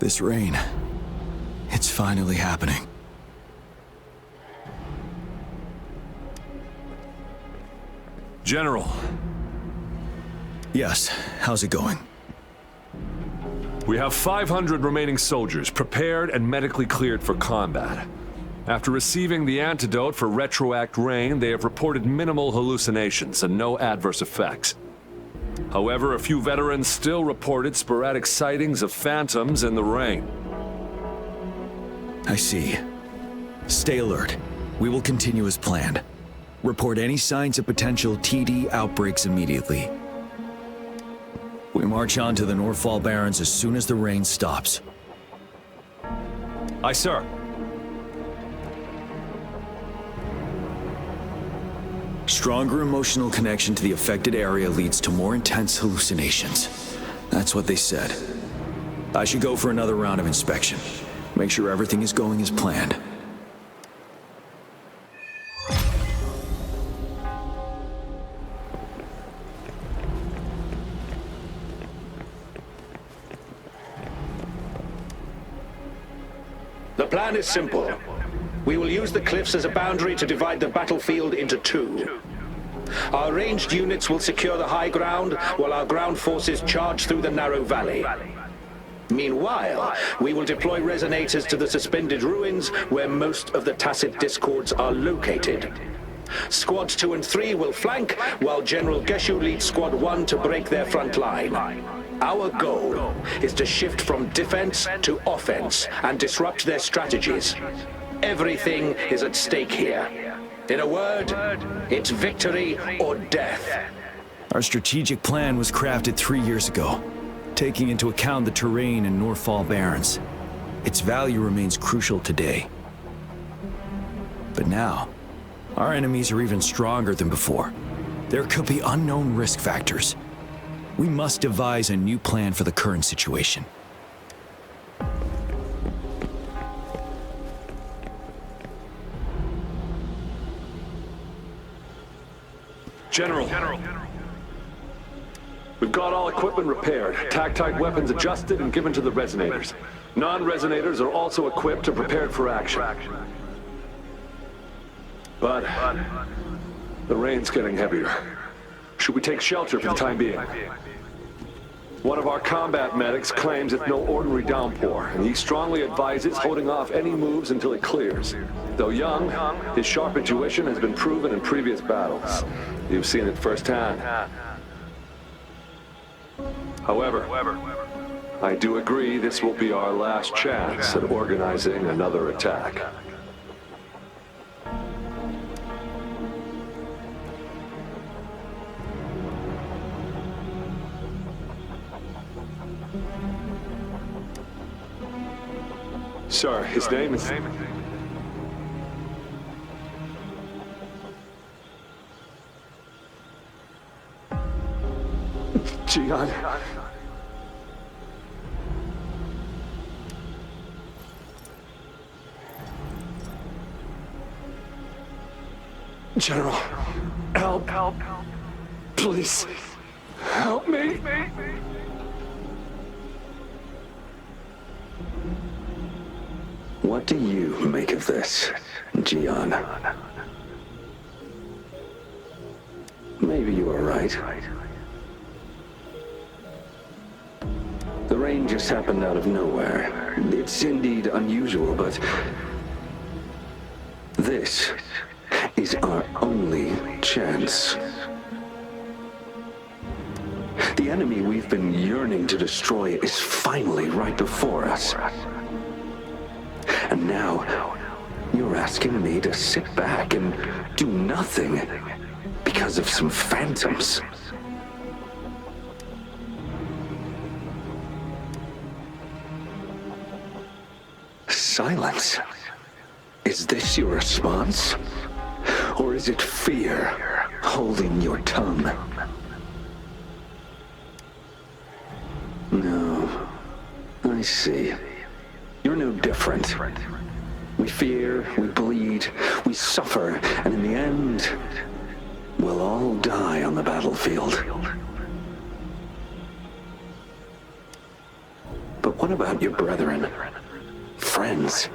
This rain, it's finally happening. General. Yes, how's it going? We have 500 remaining soldiers prepared and medically cleared for combat. After receiving the antidote for retroact rain, they have reported minimal hallucinations and no adverse effects. However, a few veterans still reported sporadic sightings of phantoms in the rain. I see. Stay alert. We will continue as planned. Report any signs of potential TD outbreaks immediately. We march on to the Northfall Barrens as soon as the rain stops. Aye, sir. Stronger emotional connection to the affected area leads to more intense hallucinations. That's what they said. I should go for another round of inspection. Make sure everything is going as planned. The plan is simple. We will use the cliffs as a boundary to divide the battlefield into two. Our ranged units will secure the high ground, while our ground forces charge through the narrow valley. Meanwhile, we will deploy resonators to the suspended ruins, where most of the tacit discords are located. Squads 2 and 3 will flank, while General Geshu leads Squad 1 to break their front line. Our goal is to shift from defense to offense and disrupt their strategies. Everything is at stake here. In a word, it's victory or death. Our strategic plan was crafted 3 years ago, taking into account the terrain in Northfall Barrens. Its value remains crucial today. But now, our enemies are even stronger than before. There could be unknown risk factors. We must devise a new plan for the current situation. General. We've got all equipment repaired, tactite weapons adjusted and given to the resonators. Non-resonators are also equipped and prepared for action. But the rain's getting heavier. Should we take shelter for the time being? One of our combat medics claims it's no ordinary downpour, and he strongly advises holding off any moves until it clears. Though young, his sharp intuition has been proven in previous battles. You've seen it firsthand. However, I do agree this will be our last chance at organizing another attack. Sir, his name is... Jian. General, help. Please, help me. What do you make of this, Jian? Maybe you are right. The rain just happened out of nowhere. It's indeed unusual, but this is our only chance. The enemy we've been yearning to destroy is finally right before us. And now, you're asking me to sit back and do nothing because of some phantoms. Silence. Is this your response? Or is it fear holding your tongue? No. I see. You're no different. We fear, we bleed, we suffer, and in the end, we'll all die on the battlefield. But what about your brethren, friends,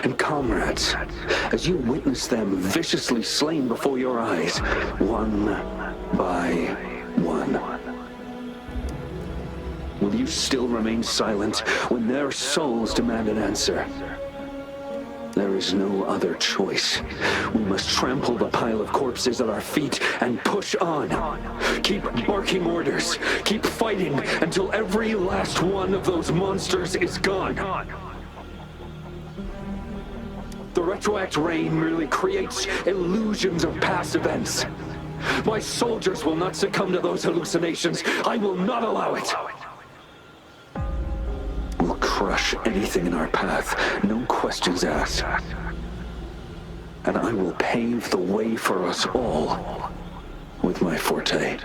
and comrades, as you witness them viciously slain before your eyes, one by one? Will you still remain silent when their souls demand an answer? There is no other choice. We must trample the pile of corpses at our feet and push on. Keep barking orders. Keep fighting until every last one of those monsters is gone. The retroact rain merely creates illusions of past events. My soldiers will not succumb to those hallucinations. I will not allow it. We'll crush anything in our path, no questions asked. And I will pave the way for us all with my forte.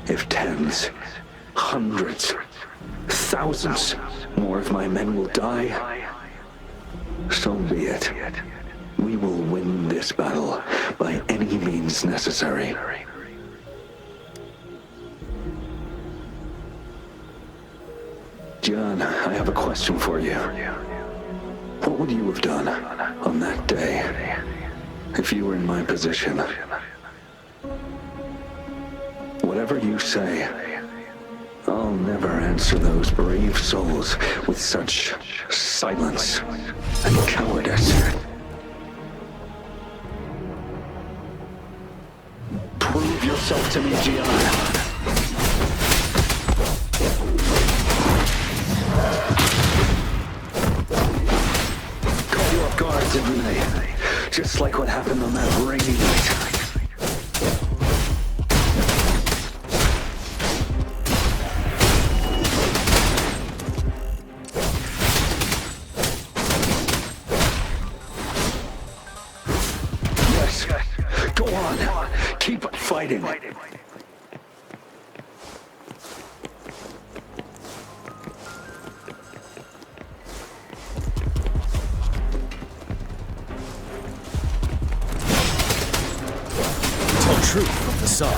If tens, hundreds, thousands more of my men will die, so be it. We will win this battle by any means necessary. John, I have a question for you. What would you have done on that day if you were in my position? Whatever you say, I'll never answer those brave souls with such silence and cowardice. Prove yourself to me, Gian. Didn't they? Just like what happened on that rainy night. Yes, go on. Keep fighting. Truth from the sun.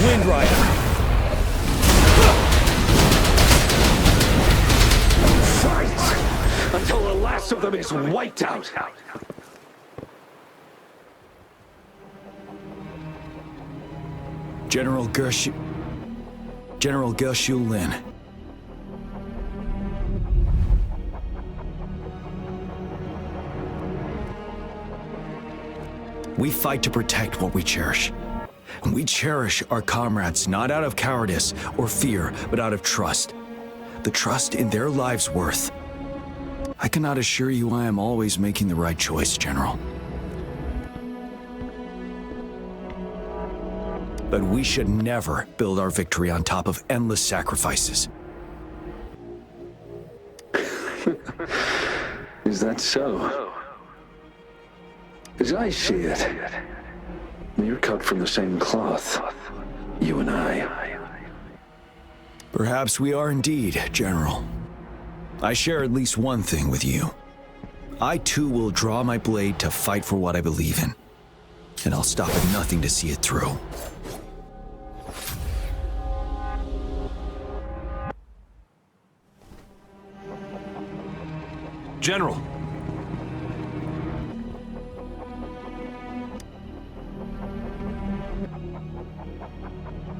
Wind Rider. Fight until the last of them is wiped out. General Gershu Lin. We fight to protect what we cherish. And we cherish our comrades not out of cowardice or fear, but out of trust. The trust in their lives' worth. I cannot assure you I am always making the right choice, General. But we should never build our victory on top of endless sacrifices. Is that so? As I see it, you're cut from the same cloth, you and I. Perhaps we are indeed, General. I share at least one thing with you. I too will draw my blade to fight for what I believe in. And I'll stop at nothing to see it through. General!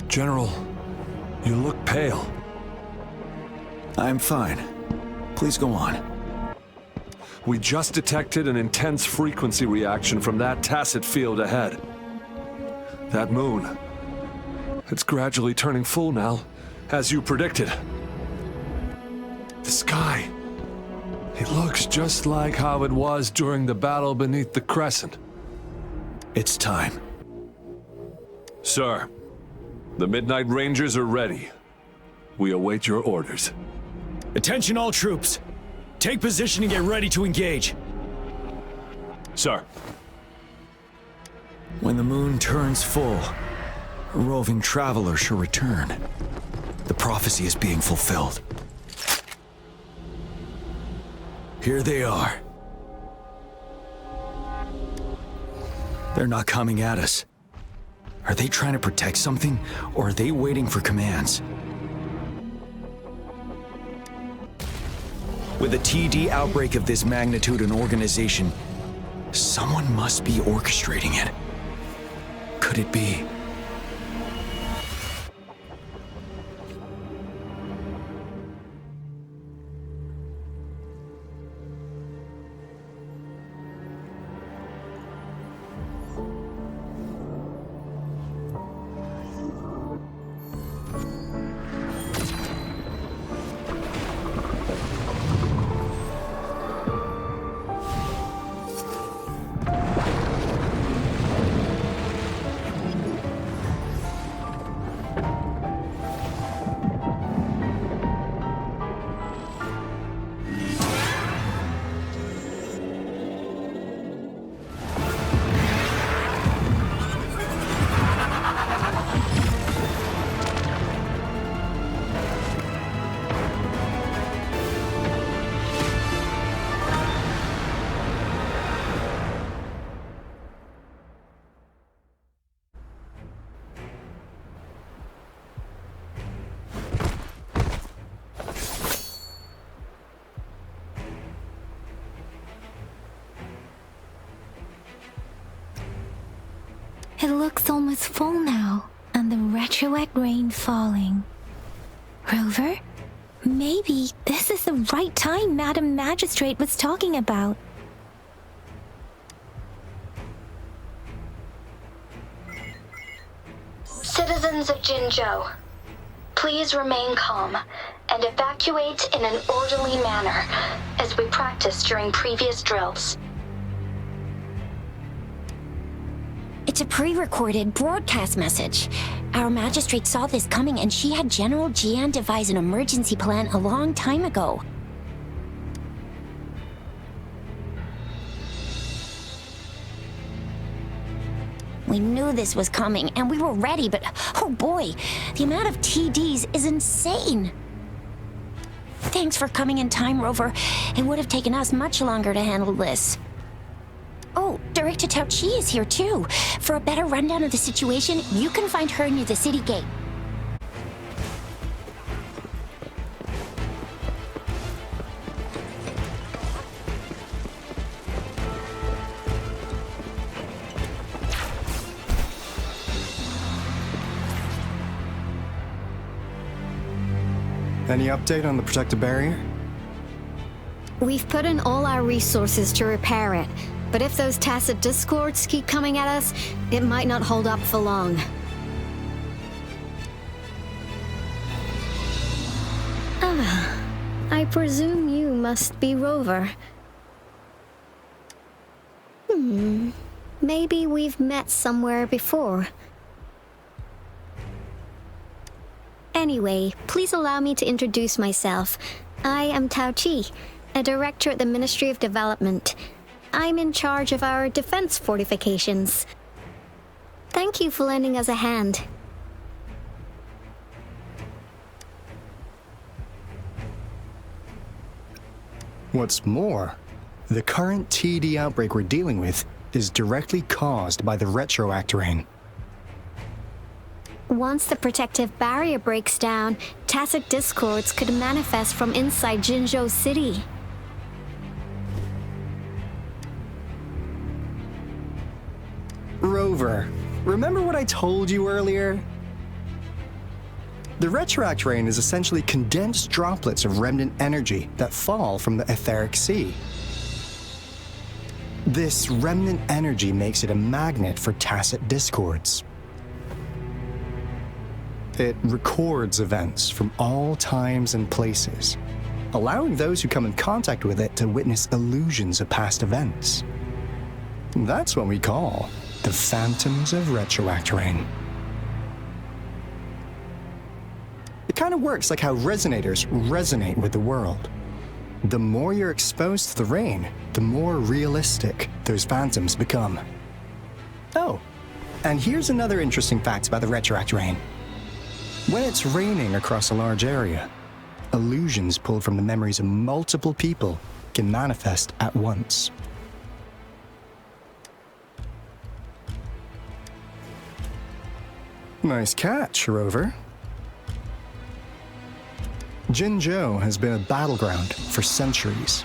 General, you look pale. I'm fine. Please go on. We just detected an intense frequency reaction from that tacit field ahead. That moon. It's gradually turning full now, as you predicted. The sky. It looks just like how it was during the battle beneath the crescent. It's time. Sir, the Midnight Rangers are ready. We await your orders. Attention all troops. Take position and get ready to engage. Sir. When the moon turns full, a roving traveler shall return. The prophecy is being fulfilled. Here they are. They're not coming at us. Are they trying to protect something, or are they waiting for commands? With a TD outbreak of this magnitude and organization, someone must be orchestrating it. Could it be? It looks almost full now, and the retroact rain falling. Rover? Maybe this is the right time Madam Magistrate was talking about. Citizens of Jinzhou, please remain calm and evacuate in an orderly manner, as we practiced during previous drills. It's a pre-recorded broadcast message. Our magistrate saw this coming and she had General Jian devise an emergency plan a long time ago. We knew this was coming and we were ready, but oh boy, the amount of TDs is insane. Thanks for coming in time, Rover. It would have taken us much longer to handle this. Oh, Director Tao Chi is here too. For a better rundown of the situation, you can find her near the city gate. Any update on the protective barrier? We've put in all our resources to repair it, but if those tacit discords keep coming at us, it might not hold up for long. I presume you must be Rover. Maybe we've met somewhere before. Anyway, please allow me to introduce myself. I am Tao Chi, a director at the Ministry of Development. I'm in charge of our defense fortifications. Thank you for lending us a hand. What's more, the current TD outbreak we're dealing with is directly caused by the retroact rain. Once the protective barrier breaks down, tacit discords could manifest from inside Jinzhou City. Rover, remember what I told you earlier? The retroact rain is essentially condensed droplets of remnant energy that fall from the etheric sea. This remnant energy makes it a magnet for tacit discords. It records events from all times and places, allowing those who come in contact with it to witness illusions of past events. That's what we call the phantoms of retroact rain. It kind of works like how resonators resonate with the world. The more you're exposed to the rain, the more realistic those phantoms become. Oh, and here's another interesting fact about the retroact rain. When it's raining across a large area, illusions pulled from the memories of multiple people can manifest at once. Nice catch, Rover. Jinzhou has been a battleground for centuries.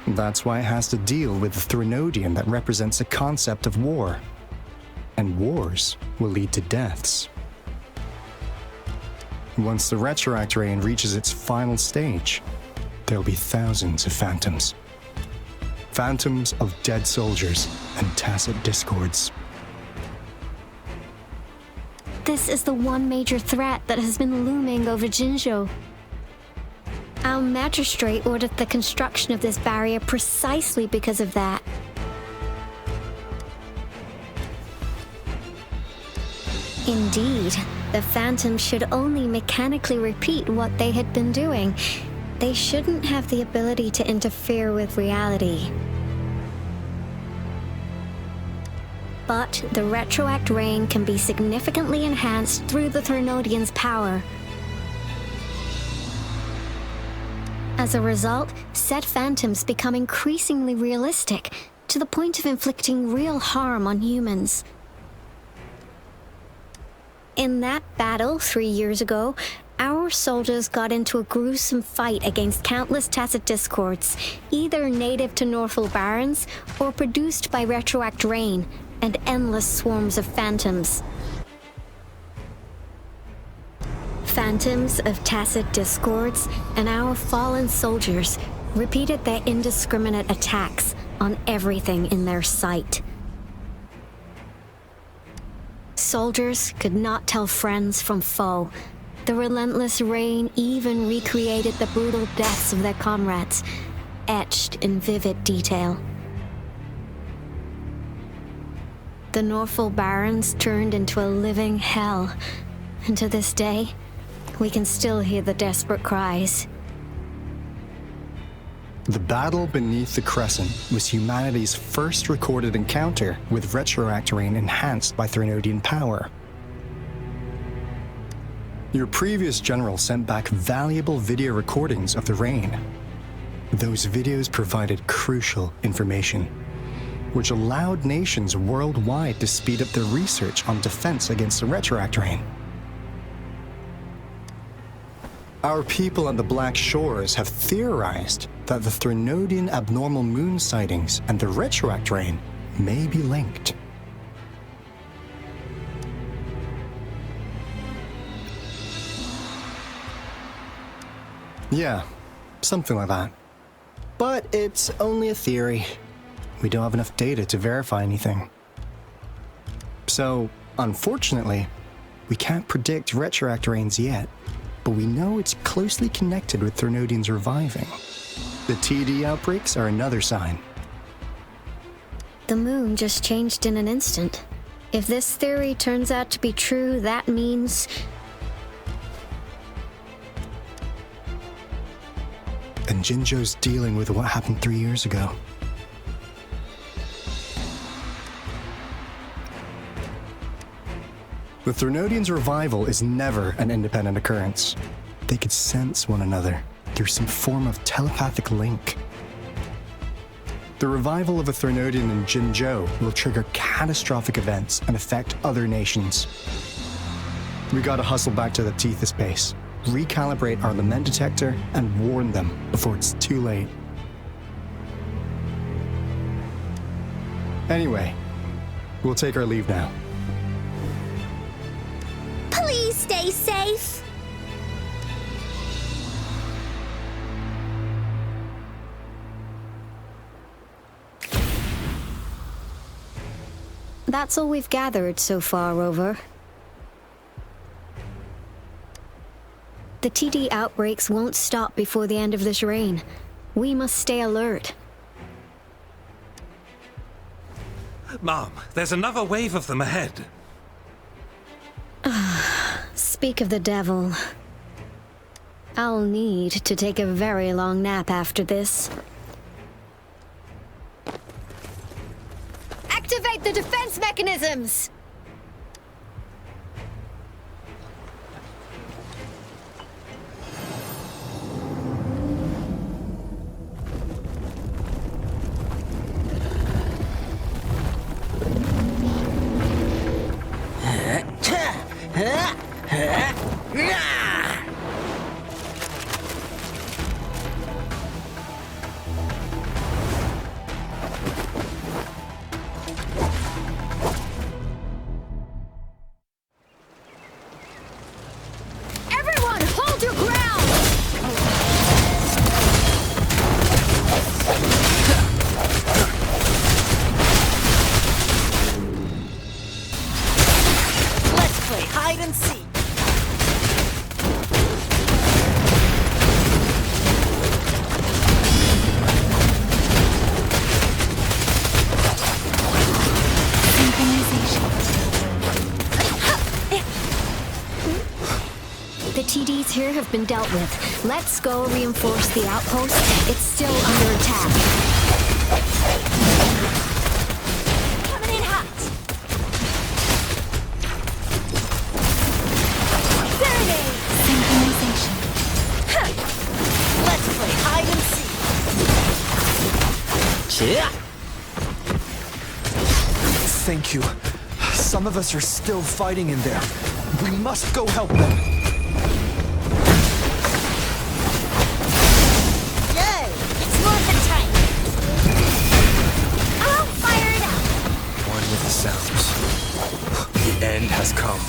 That's why it has to deal with the Threnodian that represents a concept of war. And wars will lead to deaths. Once the Retroact Rain reaches its final stage, there'll be thousands of phantoms. Phantoms of dead soldiers and tacit discords. This is the one major threat that has been looming over Jinzhou. Our magistrate ordered the construction of this barrier precisely because of that. Indeed, the Phantoms should only mechanically repeat what they had been doing. They shouldn't have the ability to interfere with reality. But the Retroact Rain can be significantly enhanced through the Threnodian's power. As a result, said phantoms become increasingly realistic, to the point of inflicting real harm on humans. In that battle 3 years ago, our soldiers got into a gruesome fight against countless tacit discords, either native to Northfall Barrens or produced by Retroact Rain, and endless swarms of phantoms. Phantoms of tacit discords and our fallen soldiers repeated their indiscriminate attacks on everything in their sight. Soldiers could not tell friends from foe. The relentless rain even recreated the brutal deaths of their comrades, etched in vivid detail. The Northfall Barrens turned into a living hell, and to this day, we can still hear the desperate cries. The battle beneath the Crescent was humanity's first recorded encounter with Retroact Rain enhanced by Threnodian power. Your previous general sent back valuable video recordings of the rain. Those videos provided crucial information, which allowed nations worldwide to speed up their research on defense against the Retroact Rain. Our people on the Black Shores have theorized that the Threnodian abnormal moon sightings and the Retroact Rain may be linked. Yeah, something like that. But it's only a theory. We don't have enough data to verify anything. So, unfortunately, we can't predict Retroact Rains yet, but we know it's closely connected with Threnodians reviving. The TD outbreaks are another sign. The moon just changed in an instant. If this theory turns out to be true, that means... And Jinzhou's dealing with what happened 3 years ago. The Threnodians' revival is never an independent occurrence. They could sense one another through some form of telepathic link. The revival of a Threnodian in Jinzhou will trigger catastrophic events and affect other nations. We gotta hustle back to the Tethys base, recalibrate our lament detector, and warn them before it's too late. Anyway, we'll take our leave now. Please stay safe. That's all we've gathered so far, Rover. The TD outbreaks won't stop before the end of this reign. We must stay alert. Mom, there's another wave of them ahead. Speak of the devil. I'll need to take a very long nap after this. Activate the defense mechanisms! Everyone, hold your ground! Let's play hide and seek. The TDs here have been dealt with. Let's go reinforce the outpost. It's still under attack. Coming in hot. Synchronization. Let's play hide and seek. Thank you. Some of us are still fighting in there. We must go help them. Yay! It's worth the time. I'll fire it up. One with the sounds. The end has come.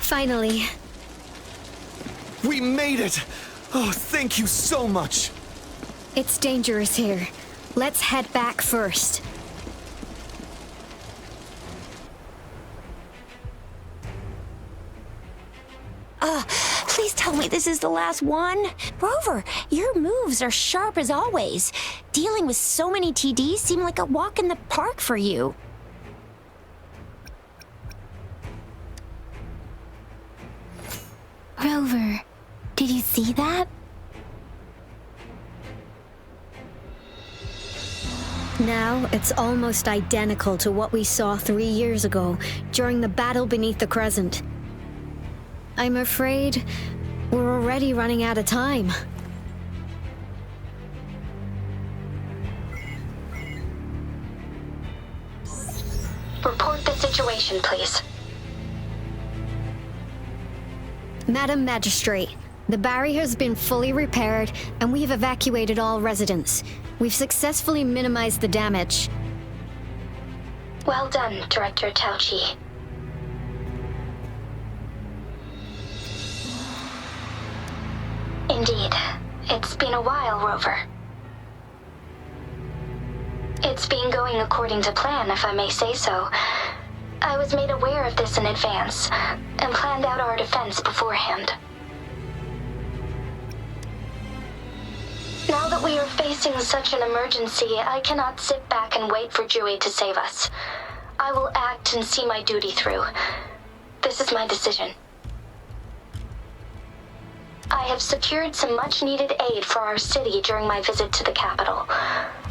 Finally. We made it! Oh, thank you so much! It's dangerous here. Let's head back first. Please tell me this is the last one. Rover, your moves are sharp as always. Dealing with so many TDs seem like a walk in the park for you. Rover, did you see that? Now, it's almost identical to what we saw 3 years ago, during the battle beneath the Crescent. I'm afraid we're already running out of time. Report the situation, please. Madam Magistrate, the barrier has been fully repaired, and we have evacuated all residents. We've successfully minimized the damage. Well done, Director Tauchi. Indeed. It's been a while, Rover. It's been going according to plan, if I may say so. I was made aware of this in advance, and planned out our defense beforehand. Now that we are facing such an emergency, I cannot sit back and wait for Dewey to save us. I will act and see my duty through. This is my decision. I have secured some much-needed aid for our city during my visit to the capital.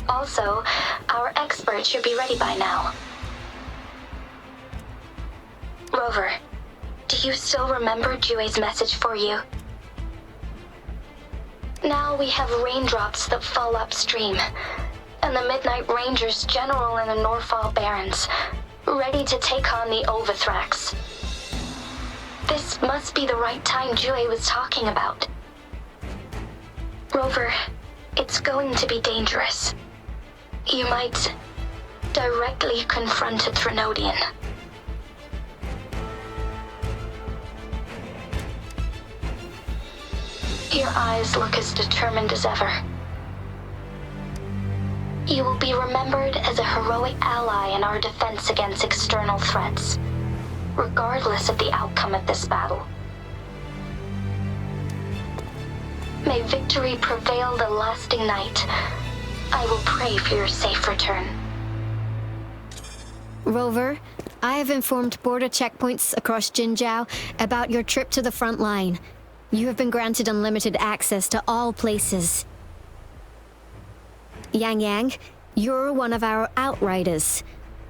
Also, our experts should be ready by now. Rover, do you still remember Dewey's message for you? Now we have raindrops that fall upstream, and the Midnight Rangers general in the Norfall Barrens, ready to take on the Overthrax. This must be the right time Dewey was talking about. Rover, it's going to be dangerous. You might directly confront a Threnodian. Your eyes look as determined as ever. You will be remembered as a heroic ally in our defense against external threats, regardless of the outcome of this battle. May victory prevail the lasting night. I will pray for your safe return. Rover, I have informed border checkpoints across Jinzhou about your trip to the front line. You have been granted unlimited access to all places. Yang, you're one of our outriders.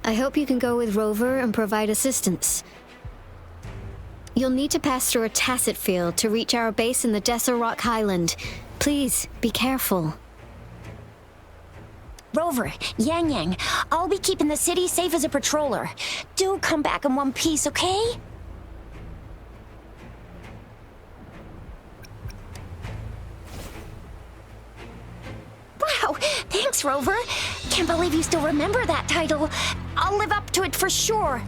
I hope you can go with Rover and provide assistance. You'll need to pass through a tacit field to reach our base in the Desert Rock Highland. Please, be careful. Rover, Yang, I'll be keeping the city safe as a patroller. Do come back in one piece, okay? Wow, thanks, Rover. Can't believe you still remember that title. I'll live up to it for sure.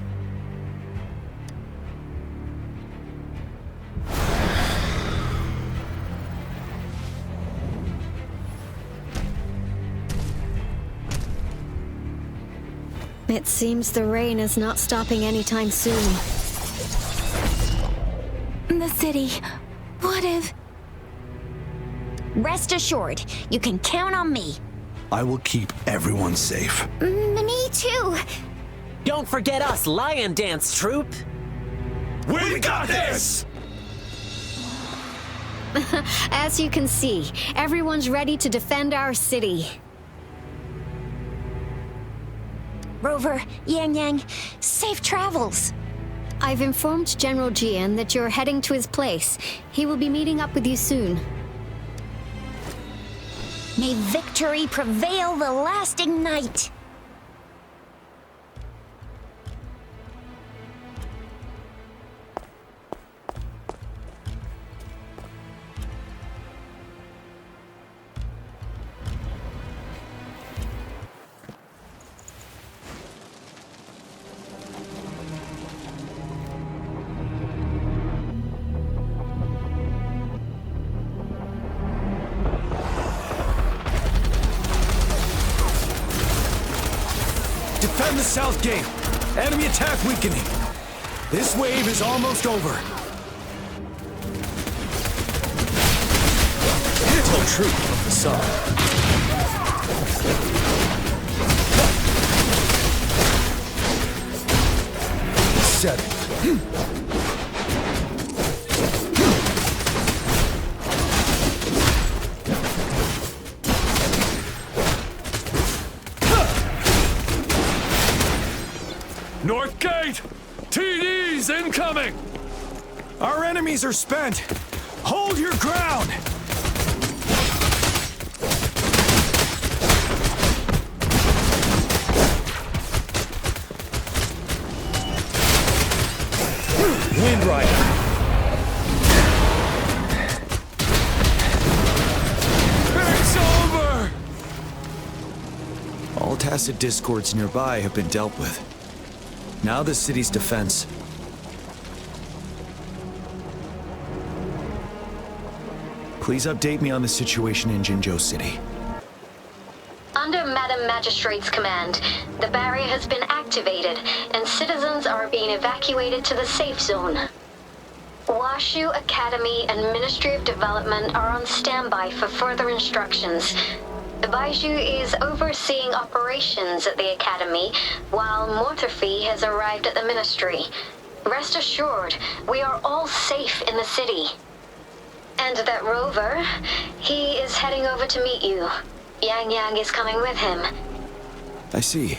It seems the rain is not stopping anytime soon. The city. What if... Rest assured, you can count on me. I will keep everyone safe. Me too. Don't forget us, Lion Dance Troop. We got this! As you can see, everyone's ready to defend our city. Rover, Yang, safe travels. I've informed General Jian that you're heading to his place. He will be meeting up with you soon. May victory prevail the lasting night. Defend the south gate. Enemy attack weakening. This wave is almost over. Tell truth of the sun. Settled. North Gate! TDs incoming! Our enemies are spent! Hold your ground! Wind Rider! It's over! All tacit discords nearby have been dealt with. Now the city's defense. Please update me on the situation in Jinzhou City. Under Madam Magistrate's command, the barrier has been activated, and citizens are being evacuated to the safe zone. Washu Academy and Ministry of Development are on standby for further instructions. Baiju is overseeing operations at the Academy, while Mortherfee has arrived at the Ministry. Rest assured, we are all safe in the city. And that Rover, he is heading over to meet you. Yang is coming with him. I see.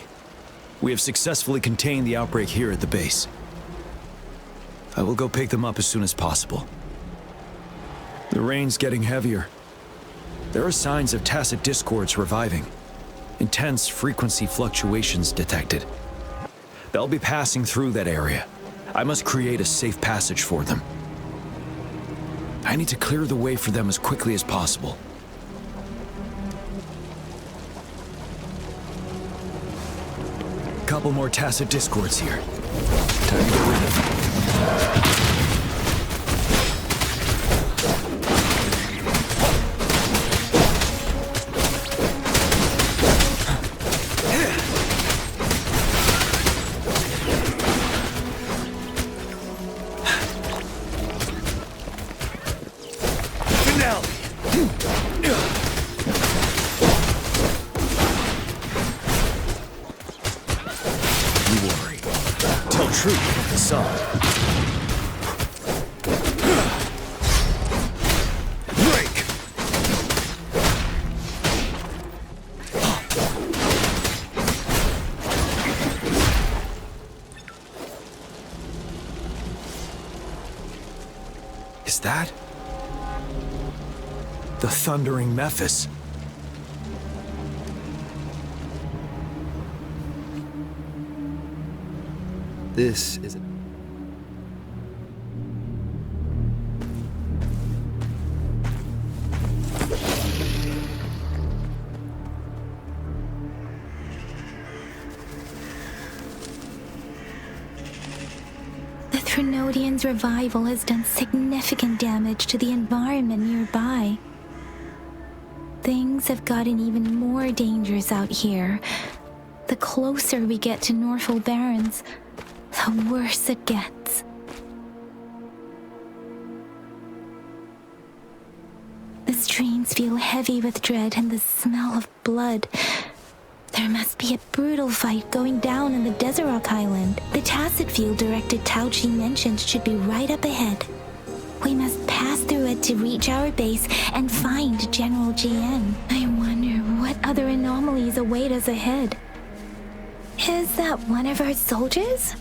We have successfully contained the outbreak here at the base. I will go pick them up as soon as possible. The rain's getting heavier. There are signs of tacit discords reviving. Intense frequency fluctuations detected. They'll be passing through that area. I must create a safe passage for them. I need to clear the way for them as quickly as possible. Couple more tacit discords here. Time to get rid of them. Is that the thundering Mephis? This is... The Threnodians' revival has done significant damage to the environment nearby. Things have gotten even more dangerous out here. The closer we get to Norfall Barrens, the worse it gets. The streams feel heavy with dread and the smell of blood. There must be a brutal fight going down in the Desert Island. The Tacit Field Director Tao Chi mentioned should be right up ahead. We must pass through it to reach our base and find General GN. I wonder what other anomalies await us ahead. Is that one of our soldiers?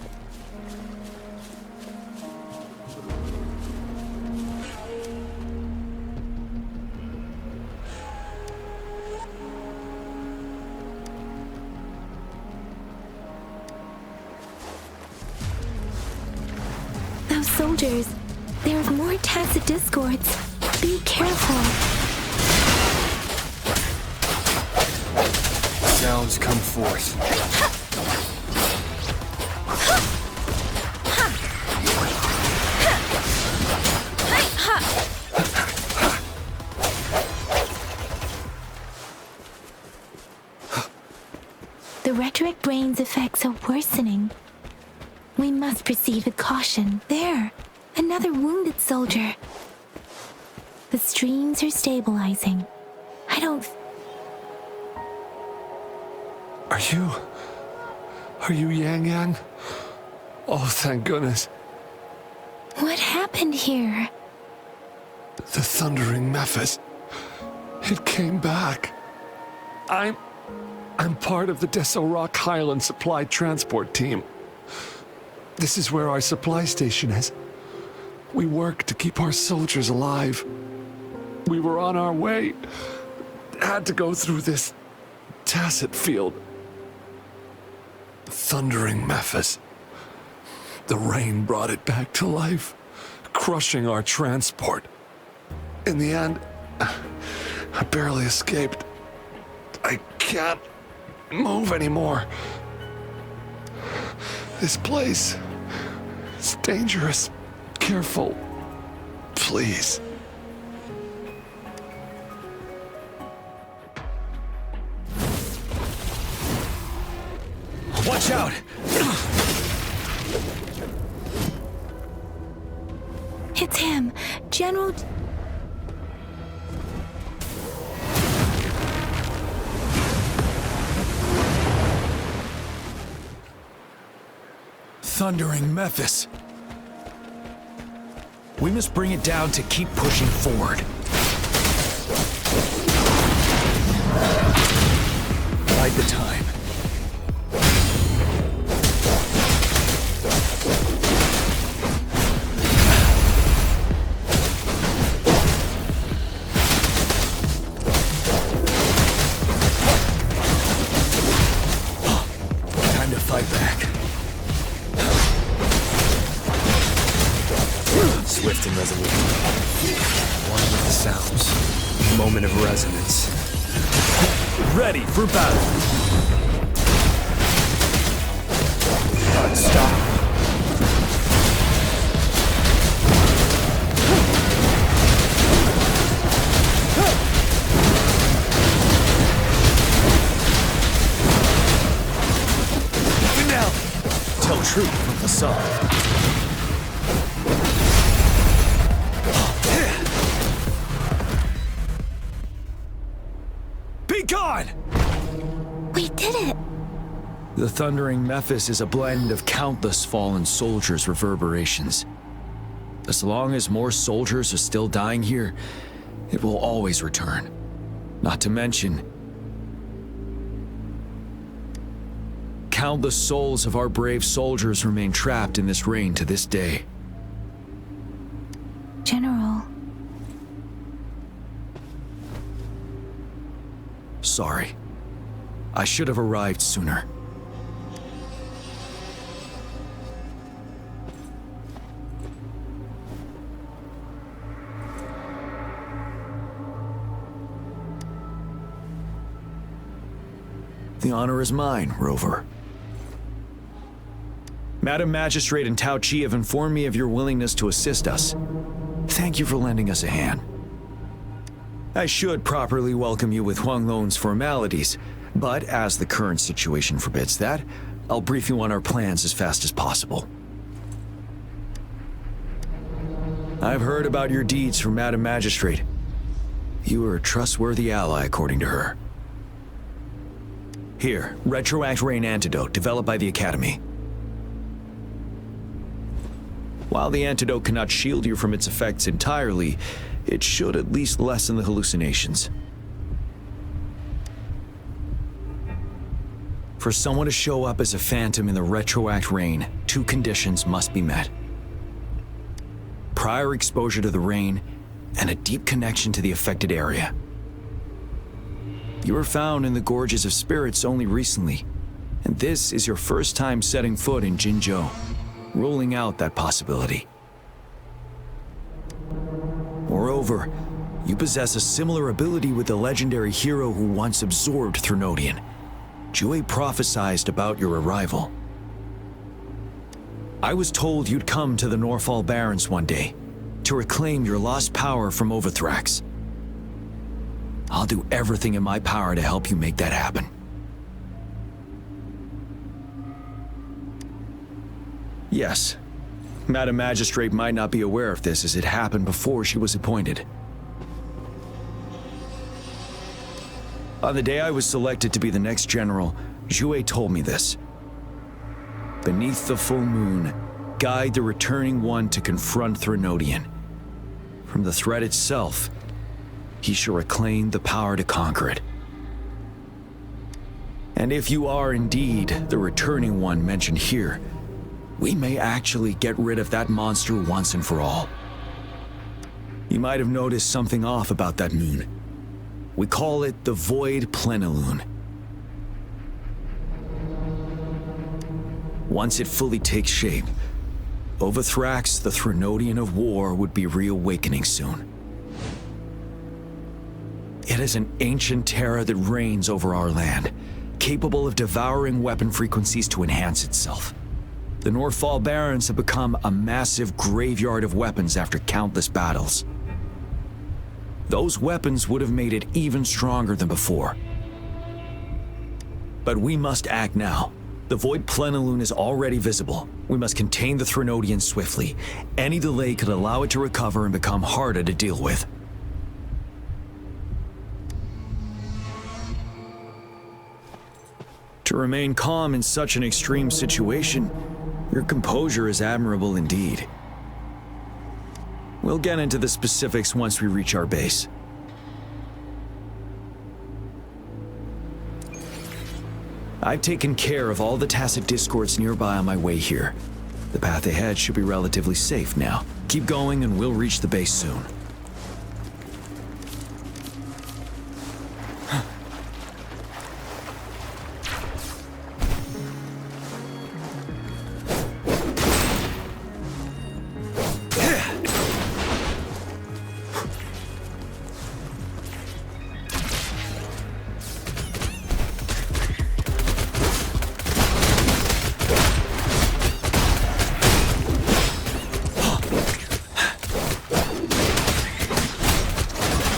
Those soldiers, there's more Tacit discords. Be careful. Sounds come forth. The rhetoric brain's effects are worsening. We must proceed with caution. There, another wounded soldier. The streams are stabilizing. I don't... Are you Yang Yang? Oh, thank goodness. What happened here? The Thundering Mephis. It came back. I'm part of the Deso Rock Highland Supply Transport Team. This is where our supply station is. We work to keep our soldiers alive. We were on our way. Had to go through this Tacit Field. The Thundering Mephis. The rain brought it back to life, crushing our transport. In the end, I barely escaped. I can't move anymore. This place is dangerous. Careful. Please. Watch out! It's him, General... Thundering Mephis. We must bring it down to keep pushing forward. Bide the time. Time to fight back. Swift and resolute. One with the sounds. Moment of resonance. Ready for battle. Stop. Finale. Tell truth from the sun. God! We did it! The Thundering Mephis is a blend of countless fallen soldiers' reverberations. As long as more soldiers are still dying here, it will always return. Not to mention, countless souls of our brave soldiers remain trapped in this rain to this day. General. Sorry. I should have arrived sooner. The honor is mine, Rover. Madam Magistrate and Tao Chi have informed me of your willingness to assist us. Thank you for lending us a hand. I should properly welcome you with Huanglong's formalities, but as the current situation forbids that, I'll brief you on our plans as fast as possible. I've heard about your deeds from Madam Magistrate. You are a trustworthy ally, according to her. Here, Retroact Rain Antidote, developed by the Academy. While the antidote cannot shield you from its effects entirely, it should at least lessen the hallucinations. For someone to show up as a phantom in the Retroact Rain, 2 conditions must be met. Prior exposure to the rain, and a deep connection to the affected area. You were found in the Gorges of Spirits only recently, and this is your first time setting foot in Jinzhou, ruling out that possibility. Moreover, you possess a similar ability with the legendary hero who once absorbed Threnodian. WuWa prophesied about your arrival. I was told you'd come to the Norfall Barrens one day, to reclaim your lost power from Overthrax. I'll do everything in my power to help you make that happen. Yes, Madam Magistrate might not be aware of this as it happened before she was appointed. On the day I was selected to be the next general, WuWa told me this. Beneath the full moon, guide the returning one to confront Threnodian. From the threat itself, he shall reclaim the power to conquer it. And if you are indeed the returning one mentioned here, we may actually get rid of that monster once and for all. You might have noticed something off about that moon. We call it the Void Plenilune. Once it fully takes shape, Overthrax, the Threnodian of War, would be reawakening soon. It is an ancient terror that reigns over our land, capable of devouring weapon frequencies to enhance itself. The Norfall Barrens have become a massive graveyard of weapons after countless battles. Those weapons would have made it even stronger than before. But we must act now. The Void Plenilune is already visible. We must contain the Threnodian swiftly. Any delay could allow it to recover and become harder to deal with. To remain calm in such an extreme situation, your composure is admirable indeed. We'll get into the specifics once we reach our base. I've taken care of all the tacit discords nearby on my way here. The path ahead should be relatively safe now. Keep going and we'll reach the base soon.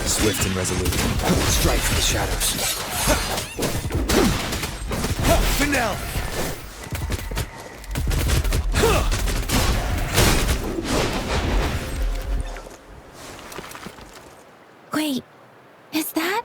Swift and resolute. Strike from the shadows. Finale! Wait, is that?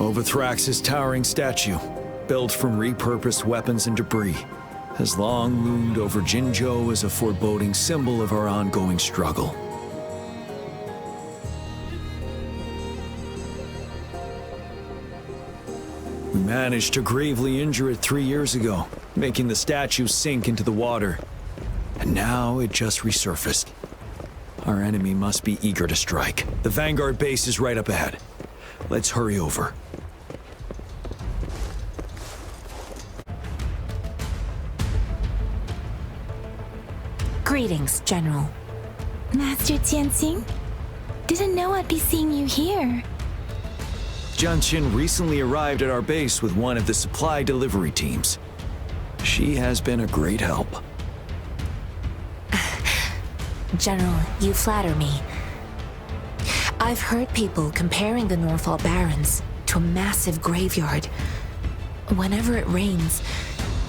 Overthrax's towering statue, built from repurposed weapons and debris, has long loomed over Jinzhou as a foreboding symbol of our ongoing struggle. We managed to gravely injure it 3 years ago, making the statue sink into the water. And now it just resurfaced. Our enemy must be eager to strike. The Vanguard base is right up ahead. Let's hurry over. Greetings, General. Master Jianxing? Didn't know I'd be seeing you here. Jianqin recently arrived at our base with one of the supply delivery teams. She has been a great help. General, you flatter me. I've heard people comparing the Norfall Barrens to a massive graveyard. Whenever it rains,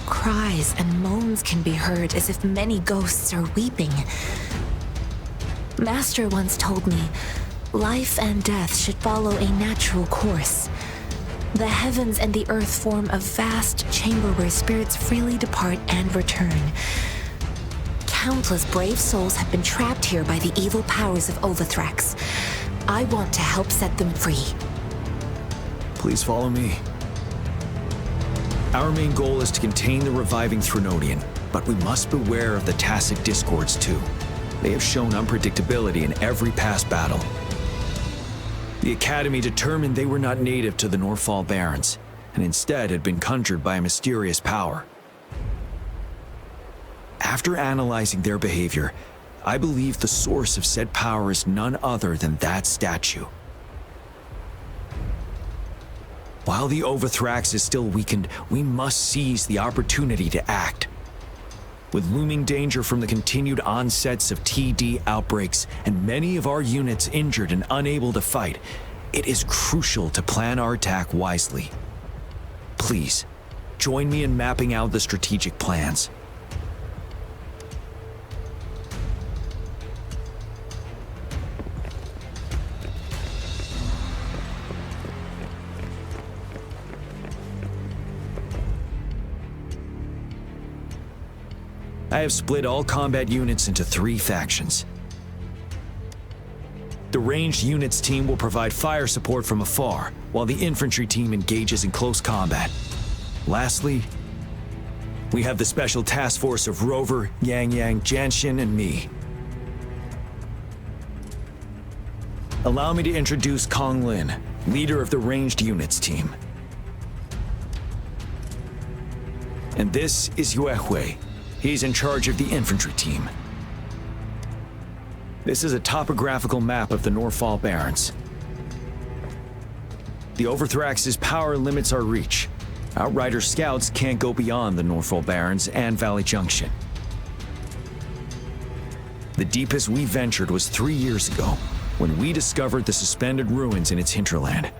cries and moans can be heard as if many ghosts are weeping. Master once told me, life and death should follow a natural course. The heavens and the earth form a vast chamber where spirits freely depart and return. Countless brave souls have been trapped here by the evil powers of Overthrax. I want to help set them free. Please follow me. Our main goal is to contain the reviving Threnodian, but we must beware of the Tacit Discords too. They have shown unpredictability in every past battle. The Academy determined they were not native to the Norfall Barrens, and instead had been conjured by a mysterious power. After analyzing their behavior, I believe the source of said power is none other than that statue. While the Overthrax is still weakened, we must seize the opportunity to act. With looming danger from the continued onsets of TD outbreaks and many of our units injured and unable to fight, it is crucial to plan our attack wisely. Please, join me in mapping out the strategic plans. I have split all combat units into 3 factions. The ranged units team will provide fire support from afar, while the infantry team engages in close combat. Lastly, we have the special task force of Rover, Yang, Jianxin, and me. Allow me to introduce Kong Lin, leader of the ranged units team. And this is Yue Hui. He's in charge of the infantry team. This is a topographical map of the Norfall Barrens. The Overthrax's power limits our reach. Outrider scouts can't go beyond the Norfall Barrens and Valley Junction. The deepest we ventured was 3 years ago, when we discovered the suspended ruins in its hinterland.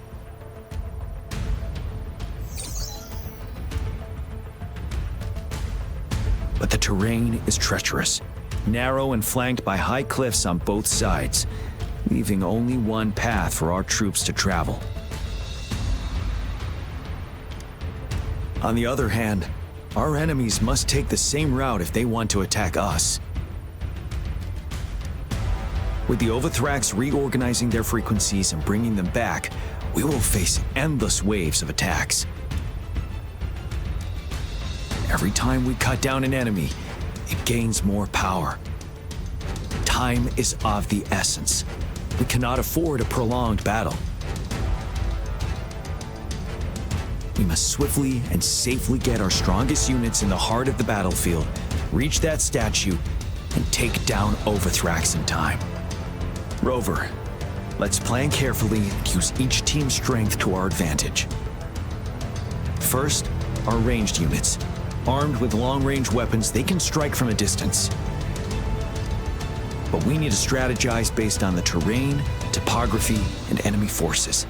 But the terrain is treacherous, narrow and flanked by high cliffs on both sides, leaving only one path for our troops to travel. On the other hand, our enemies must take the same route if they want to attack us. With the Overthrax reorganizing their frequencies and bringing them back, we will face endless waves of attacks. Every time we cut down an enemy, it gains more power. Time is of the essence. We cannot afford a prolonged battle. We must swiftly and safely get our strongest units in the heart of the battlefield, reach that statue, and take down Overthrax in time. Rover, let's plan carefully and use each team's strength to our advantage. First, our ranged units. Armed with long-range weapons, they can strike from a distance. But we need to strategize based on the terrain, topography, and enemy forces.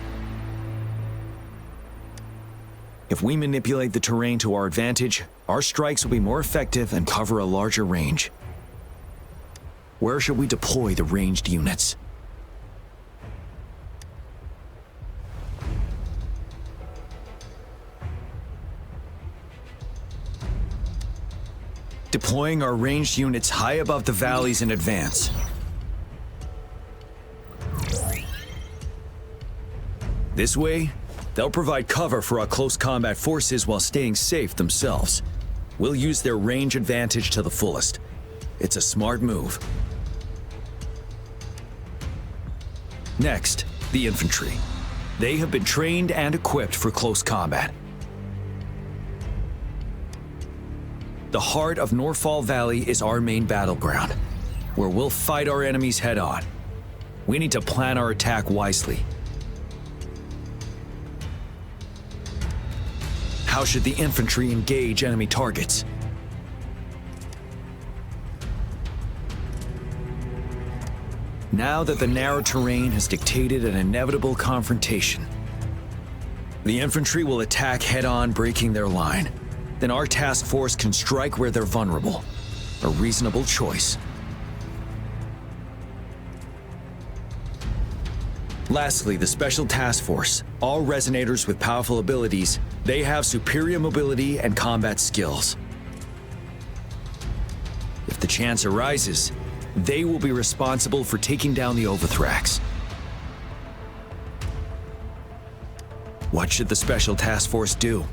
If we manipulate the terrain to our advantage, our strikes will be more effective and cover a larger range. Where should we deploy the ranged units? Deploying our ranged units high above the valleys in advance. This way, They'll provide cover for our close combat forces while staying safe themselves. We'll use their range advantage to the fullest. It's a smart move. Next, the infantry. They have been trained and equipped for close combat. The heart of Norfall Valley is our main battleground, where we'll fight our enemies head-on. We need to plan our attack wisely. How should the infantry engage enemy targets? Now that the narrow terrain has dictated an inevitable confrontation, the infantry will attack head-on, breaking their line. Then our task force can strike where they're vulnerable. A reasonable choice. Lastly, the Special Task Force. All resonators with powerful abilities, they have superior mobility and combat skills. If the chance arises, they will be responsible for taking down the Overthrax. What should the Special Task Force do?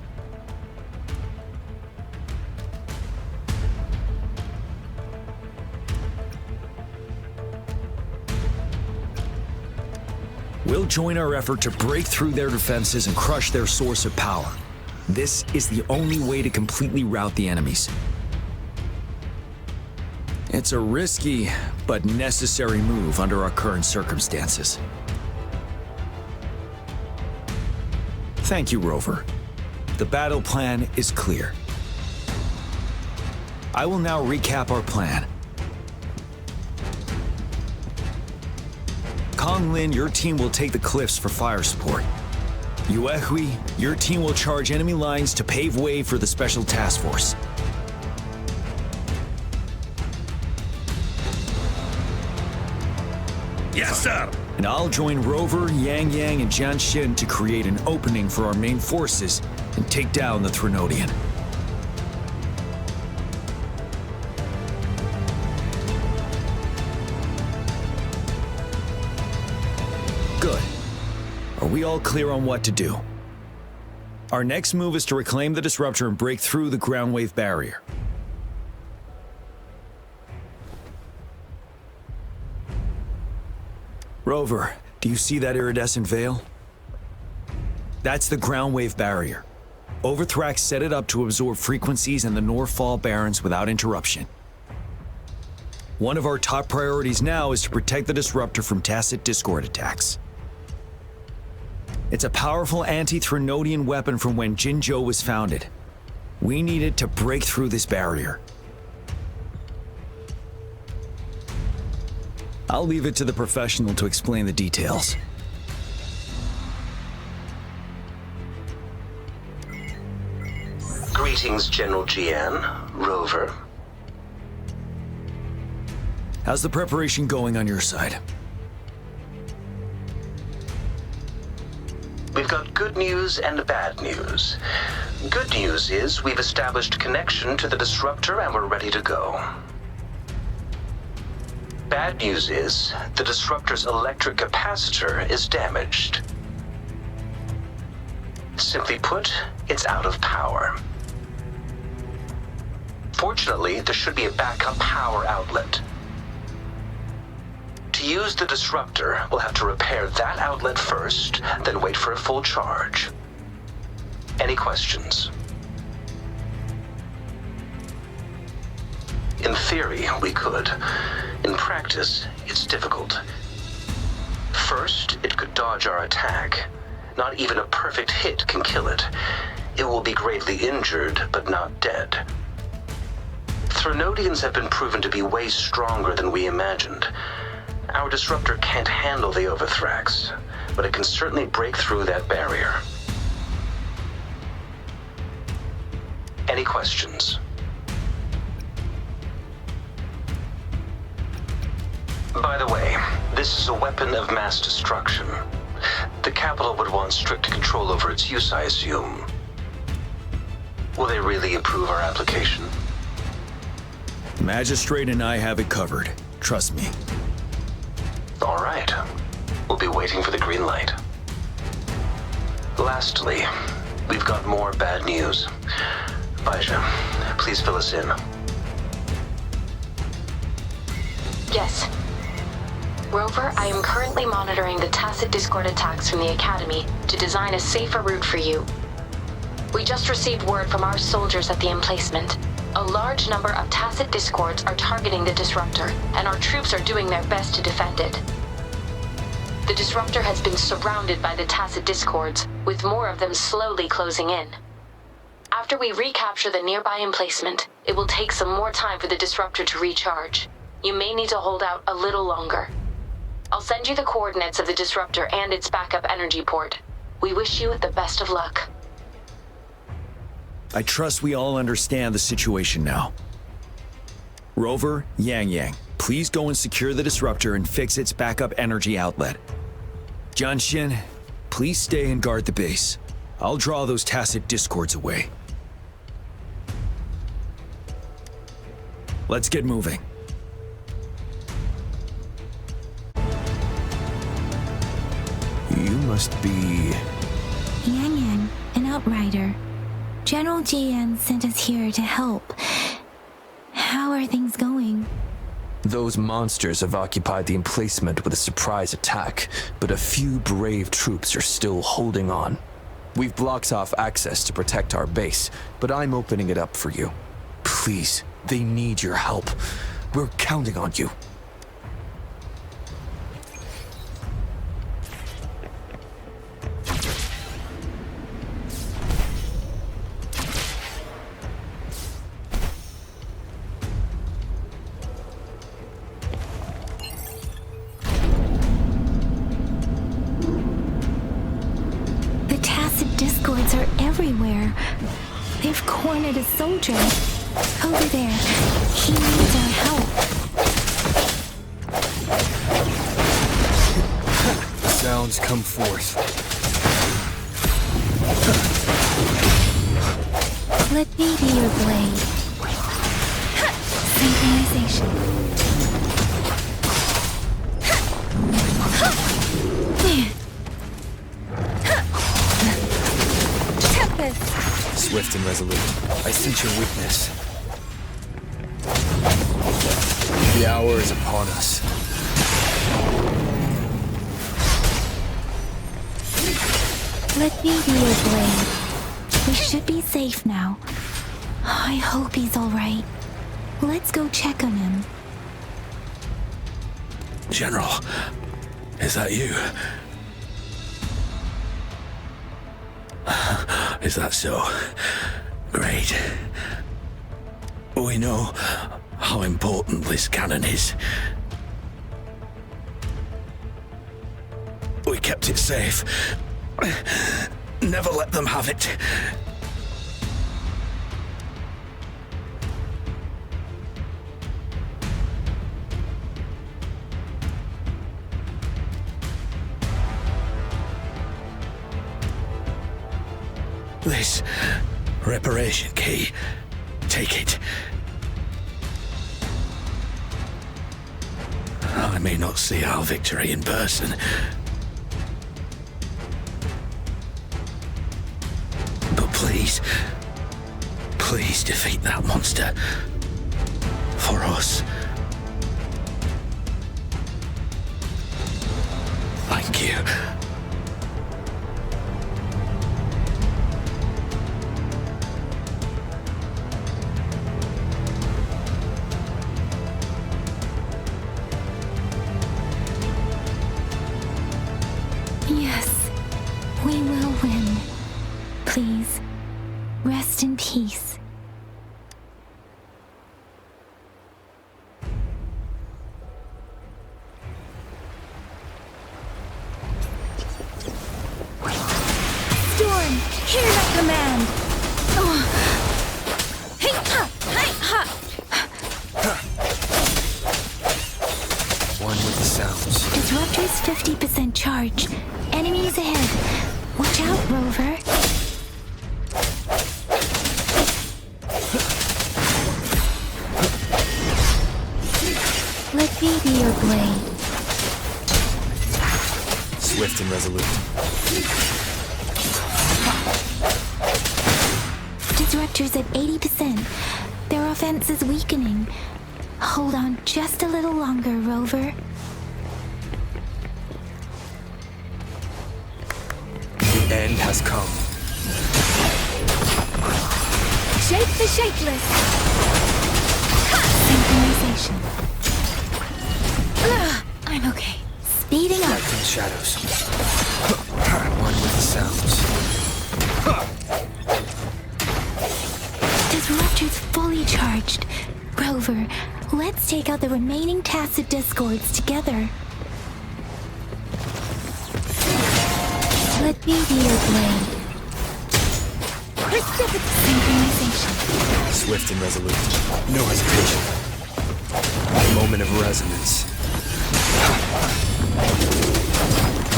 We'll join our effort to break through their defenses and crush their source of power. This is the only way to completely rout the enemies. It's a risky, but necessary move under our current circumstances. Thank you, Rover. The battle plan is clear. I will now recap our plan. Konglin, your team will take the cliffs for fire support. Yuehui, your team will charge enemy lines to pave way for the Special Task Force. Yes, sir! And I'll join Rover, Yang Yang, and Jian Xin to create an opening for our main forces and take down the Threnodian. Good. Are we all clear on what to do? Our next move is to reclaim the Disruptor and break through the ground wave barrier. Rover, do you see that iridescent veil? That's the ground wave barrier. Overthrax set it up to absorb frequencies in the Norfall Barrens without interruption. One of our top priorities now is to protect the Disruptor from tacit Discord attacks. It's a powerful anti-Threnodian weapon from when Jinzhou was founded. We need it to break through this barrier. I'll leave it to the professional to explain the details. Greetings, General Jian, Rover. How's the preparation going on your side? We've got good news and bad news. Good news is we've established connection to the Disruptor and we're ready to go. Bad news is the Disruptor's electric capacitor is damaged. Simply put, it's out of power. Fortunately, there should be a backup power outlet. To use the Disruptor, we'll have to repair that outlet first, then wait for a full charge. Any questions? In theory, we could. In practice, it's difficult. First, it could dodge our attack. Not even a perfect hit can kill it. It will be greatly injured, but not dead. Threnodians have been proven to be way stronger than we imagined. Our Disruptor can't handle the Overthrax, but it can certainly break through that barrier. Any questions? By the way, this is a weapon of mass destruction. The capital would want strict control over its use, I assume. Will they really approve our application? Magistrate and I have it covered. Trust me. All right. We'll be waiting for the green light. Lastly, we've got more bad news. Baija, please fill us in. Yes. Rover, I am currently monitoring the tacit Discord attacks from the Academy to design a safer route for you. We just received word from our soldiers at the emplacement. A large number of tacit Discords are targeting the Disruptor, and our troops are doing their best to defend it. The Disruptor has been surrounded by the tacit Discords, with more of them slowly closing in. After we recapture the nearby emplacement, it will take some more time for the Disruptor to recharge. You may need to hold out a little longer. I'll send you the coordinates of the Disruptor and its backup energy port. We wish you the best of luck. I trust we all understand the situation now. Rover, Yang, please go and secure the Disruptor and fix its backup energy outlet. Jianxin, please stay and guard the base. I'll draw those tacit Discords away. Let's get moving. You must be... Yang, an outrider. General Jian sent us here to help. How are things going? Those monsters have occupied the emplacement with a surprise attack, but a few brave troops are still holding on. We've blocked off access to protect our base, but I'm opening it up for you. Please, they need your help. We're counting on you. Discords are everywhere. They've cornered a soldier. Over there. He needs our help. Sounds come forth. Let me be your blade. Synchronization. Swift and resolute. I sense your weakness. The hour is upon us. Let me be your blade. We should be safe now. I hope he's all right. Let's go check on him. General, is that you? Is that so? Great. We know how important this cannon is. We kept it safe. Never let them have it. This reparation key. Take it. I may not see our victory in person, but please defeat that monster. For us. Thank you. Yes, we will win. Please, rest in peace. Storm, hear that command! Hey, ha! Hey, ha! One with the sounds. Disruptor's 50% charge. Enemies ahead. Watch out, Rover. Let me be your blade. Swift and resolute. disruptor's at 80%. Their offense is weakening. Hold on just a little longer, Rover. The end has come. Shake the shapeless! Synchronization. I'm okay. Speeding up. Light from the shadows. One with the sounds. Disruptor's fully charged. Rover, let's take out the remaining tacit discords together. Let me be your blade. Synchronization. Swift and resolute. No hesitation. A moment of resonance.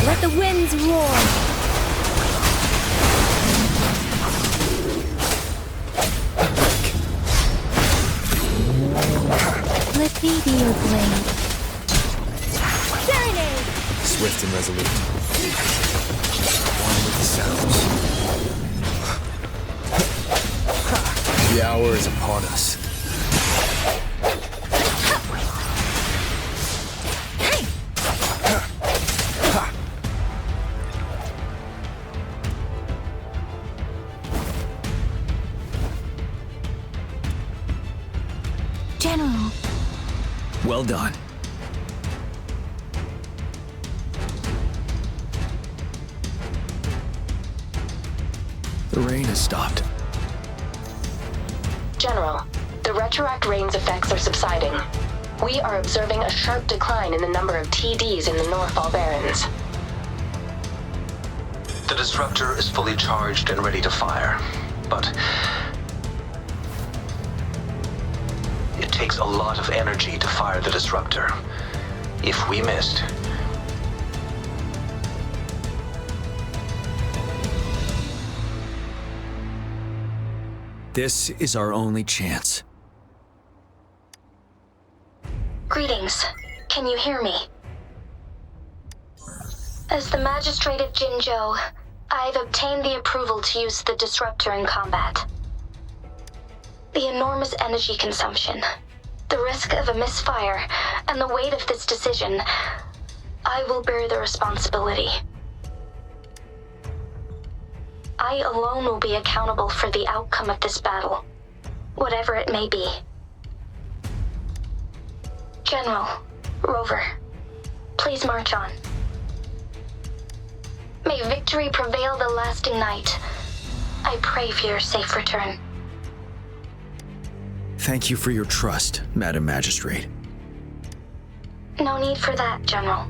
Let the winds roar. Let me be your blade. Serenade! Swift and resolute. One with the sounds. The hour is upon us. General. Well done. The rain has stopped. General, the retroact rain's effects are subsiding. We are observing a sharp decline in the number of TDs in the Norfall Barrens. The disruptor is fully charged and ready to fire, but it takes a lot of energy to fire the disruptor. If we missed, This is our only chance. Greetings. Can you hear me? As the Magistrate of Jinzhou, I've obtained the approval to use the disruptor in combat. The enormous energy consumption, the risk of a misfire, and the weight of this decision, I will bear the responsibility. I alone will be accountable for the outcome of this battle, whatever it may be. General, Rover, please march on. May victory prevail the lasting night. I pray for your safe return. Thank you for your trust, Madam Magistrate. No need for that, General.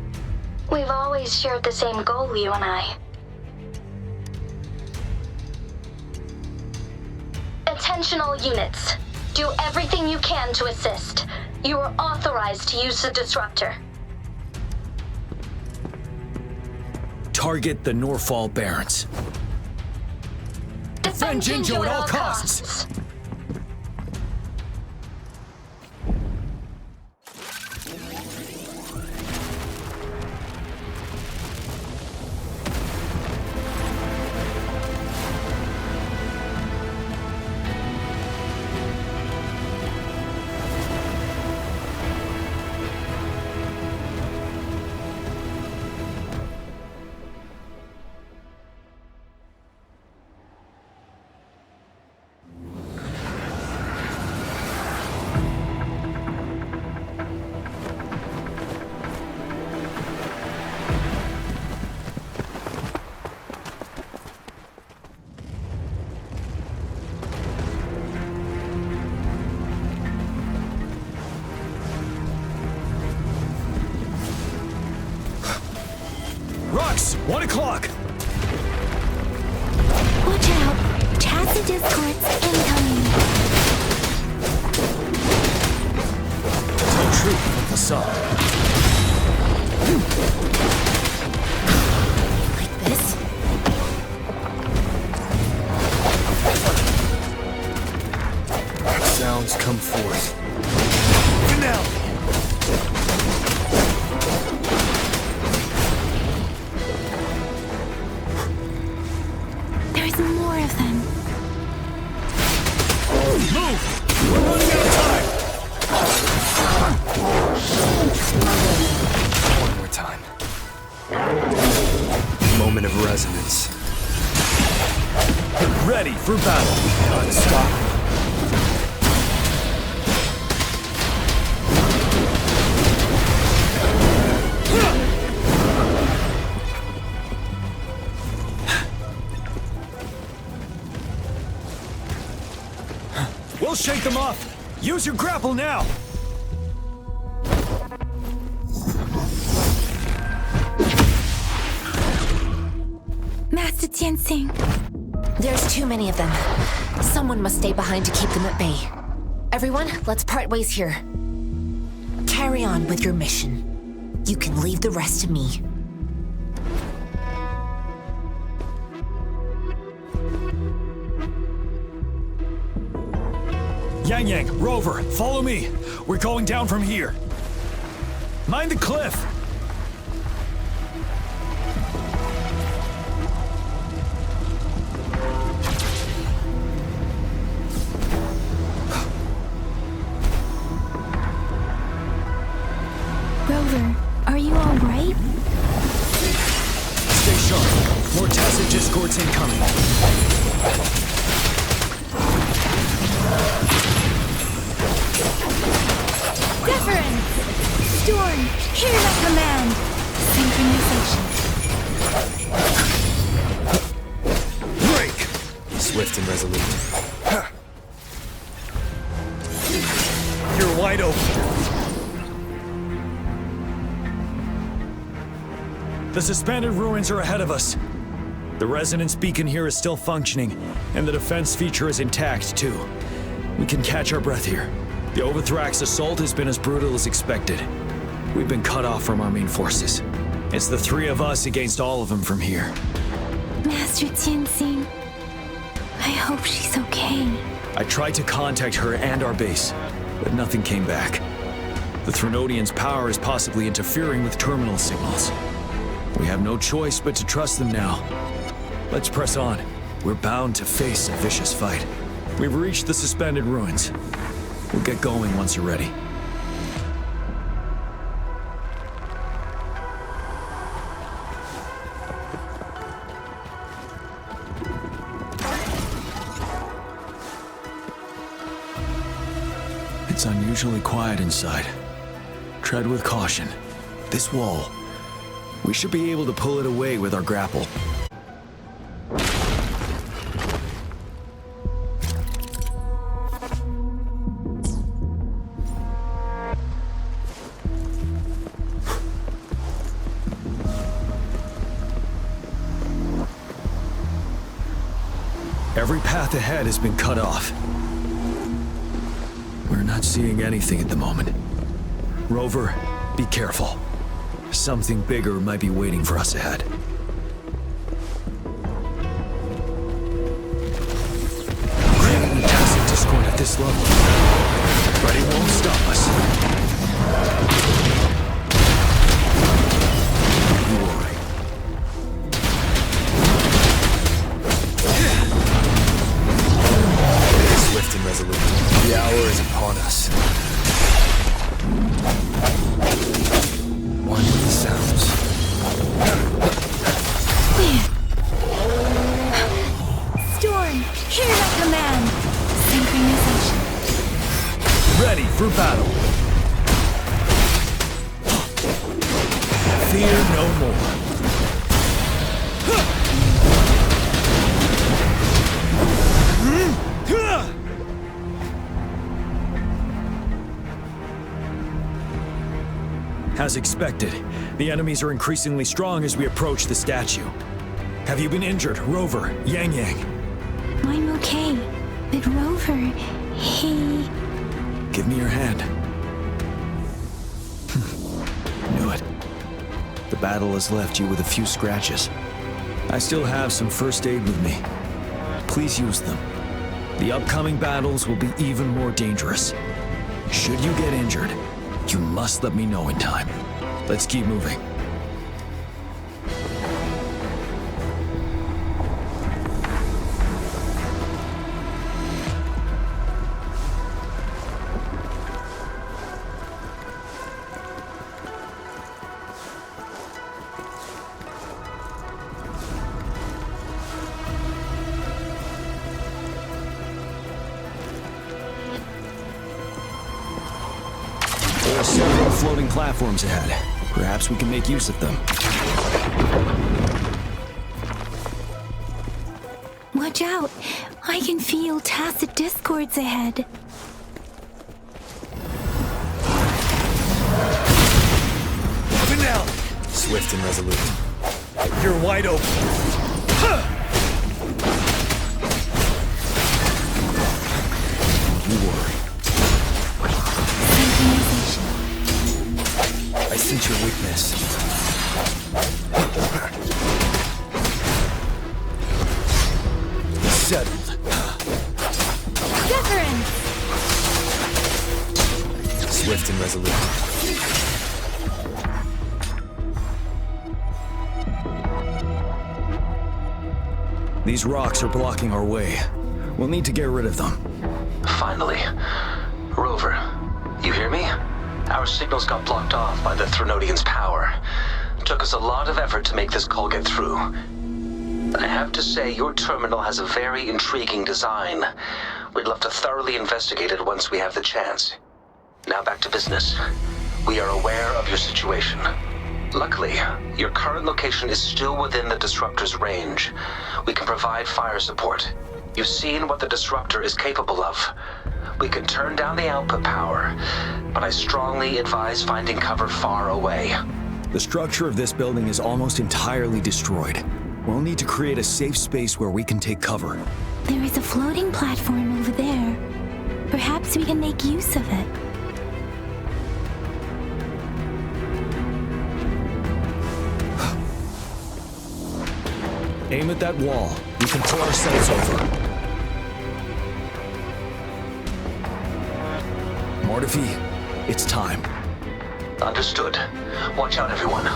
We've always shared the same goal, you and I. Attention all units. Do everything you can to assist. You are authorized to use the disruptor. Target the Norfall Barrens. Defend Jinzhou at all costs. Rux, 1 o'clock! Watch out! Tacit discords incoming! There's no truth in the sub. Like this? Sounds come forth. Finale! There's more of them. Move! We're running out of time! One more time. Moment of resonance. Get ready for battle. Unstoppable. We'll shake them off. Use your grapple now. Master Tianxing. There's too many of them. Someone must stay behind to keep them at bay. Everyone, let's part ways here. Carry on with your mission. You can leave the rest to me. Yang, Rover, follow me. We're going down from here. Mind the cliff. Rover, are you all right? Stay sharp. More tacit discords incoming. Deference! Storm, hear my command! Synchronization. Break! Swift and resolute. You're wide open. The suspended ruins are ahead of us. The resonance beacon here is still functioning, and the defense feature is intact, too. We can catch our breath here. The Overthrax assault has been as brutal as expected. We've been cut off from our main forces. It's the three of us against all of them from here. Master Tianxing, I hope she's okay. I tried to contact her and our base, but nothing came back. The Threnodians' power is possibly interfering with terminal signals. We have no choice but to trust them now. Let's press on. We're bound to face a vicious fight. We've reached the suspended ruins. We'll get going once you're ready. It's unusually quiet inside. Tread with caution. This wall, we should be able to pull it away with our grapple. Every path ahead has been cut off. We're not seeing anything at the moment. Rover, be careful. Something bigger might be waiting for us ahead. Creating a tacit discord at this level. But it won't stop us. You all right? Swift and resolute. The hour is upon us. One with the sounds. Storm, hear my command! Synchronization. Ready for battle. Fear no more. As expected, the enemies are increasingly strong as we approach the statue. Have you been injured, Rover, Yang? I'm okay, but Rover, he... Give me your hand. Knew it. The battle has left you with a few scratches. I still have some first aid with me. Please use them. The upcoming battles will be even more dangerous. Should you get injured, you must let me know in time. Let's keep moving. There are several floating platforms ahead. Perhaps we can make use of them. Watch out! I can feel tacit discords ahead. Finale! Swift and resolute. You're wide open. You worry. I sense your weakness. Settled. Wuthering! Swift and resolute. These rocks are blocking our way. We'll need to get rid of them. Finally. Rover, you hear me? Our signals got blocked off by the Threnodian's power. Took us a lot of effort to make this call get through. I have to say, your terminal has a very intriguing design. We'd love to thoroughly investigate it once we have the chance. Now back to business. We are aware of your situation. Luckily, your current location is still within the Disruptor's range. We can provide fire support. You've seen what the Disruptor is capable of. We can turn down the output power, but I strongly advise finding cover far away. The structure of this building is almost entirely destroyed. We'll need to create a safe space where we can take cover. There is a floating platform over there. Perhaps we can make use of it. Aim at that wall. We can pull ourselves over. Mortefi, it's time. Understood. Watch out, everyone.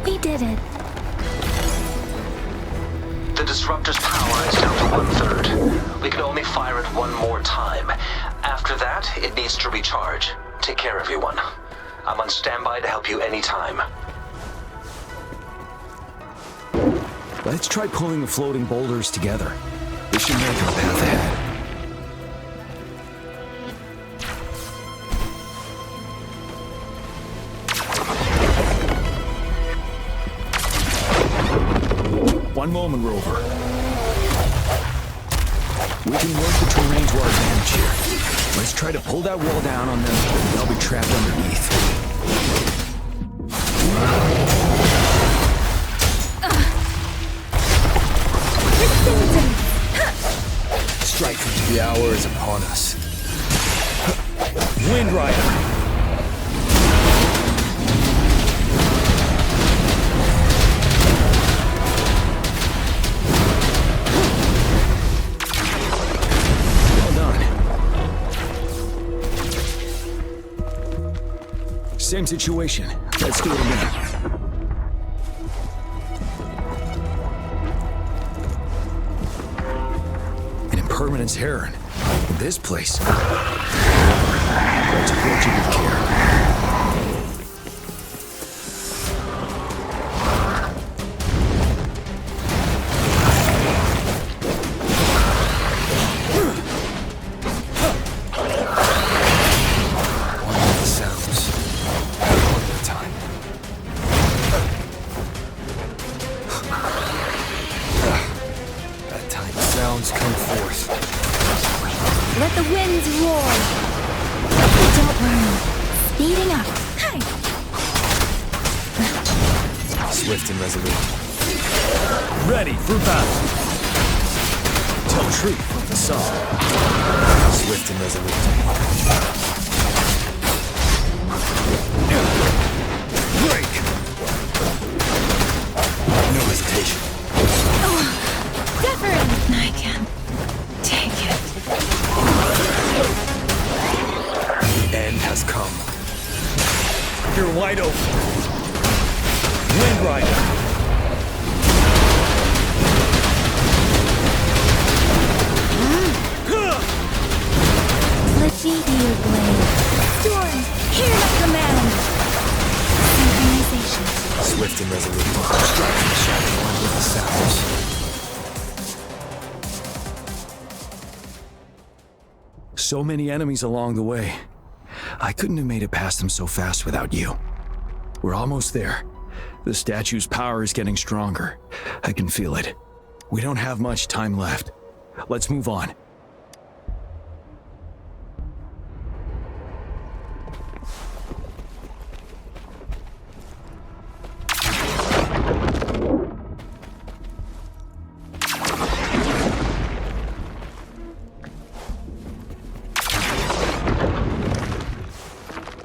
We did it. The Disruptor's power is down to 1/3. We can only fire it one more time. After that, it needs to recharge. Take care, everyone. I'm on standby to help you anytime. Let's try pulling the floating boulders together. This should make our path ahead. One moment, Rover. We can work the terrain to our advantage here. Let's try to pull that wall down on them, and they'll be trapped underneath. Strike. The hour is upon us. Wind Rider. Same situation. Let's do it again. An impermanence heron. In this place. Let's approach it with care. Let the winds roar. Don't worry. Speeding up. Hi. Swift and resolute. Ready for battle. Tell truth from the sun. Swift and resolute. Break. No hesitation. Wuthering. I can take it. The end has come. You're wide open. Wind Rider. Let me be your blade. Storm, hear my command. Synchronization. Swift and resolute. Strike the shadow one with the sun. So many enemies along the way. I couldn't have made it past them so fast without you. We're almost there. The statue's power is getting stronger. I can feel it. We don't have much time left. Let's move on.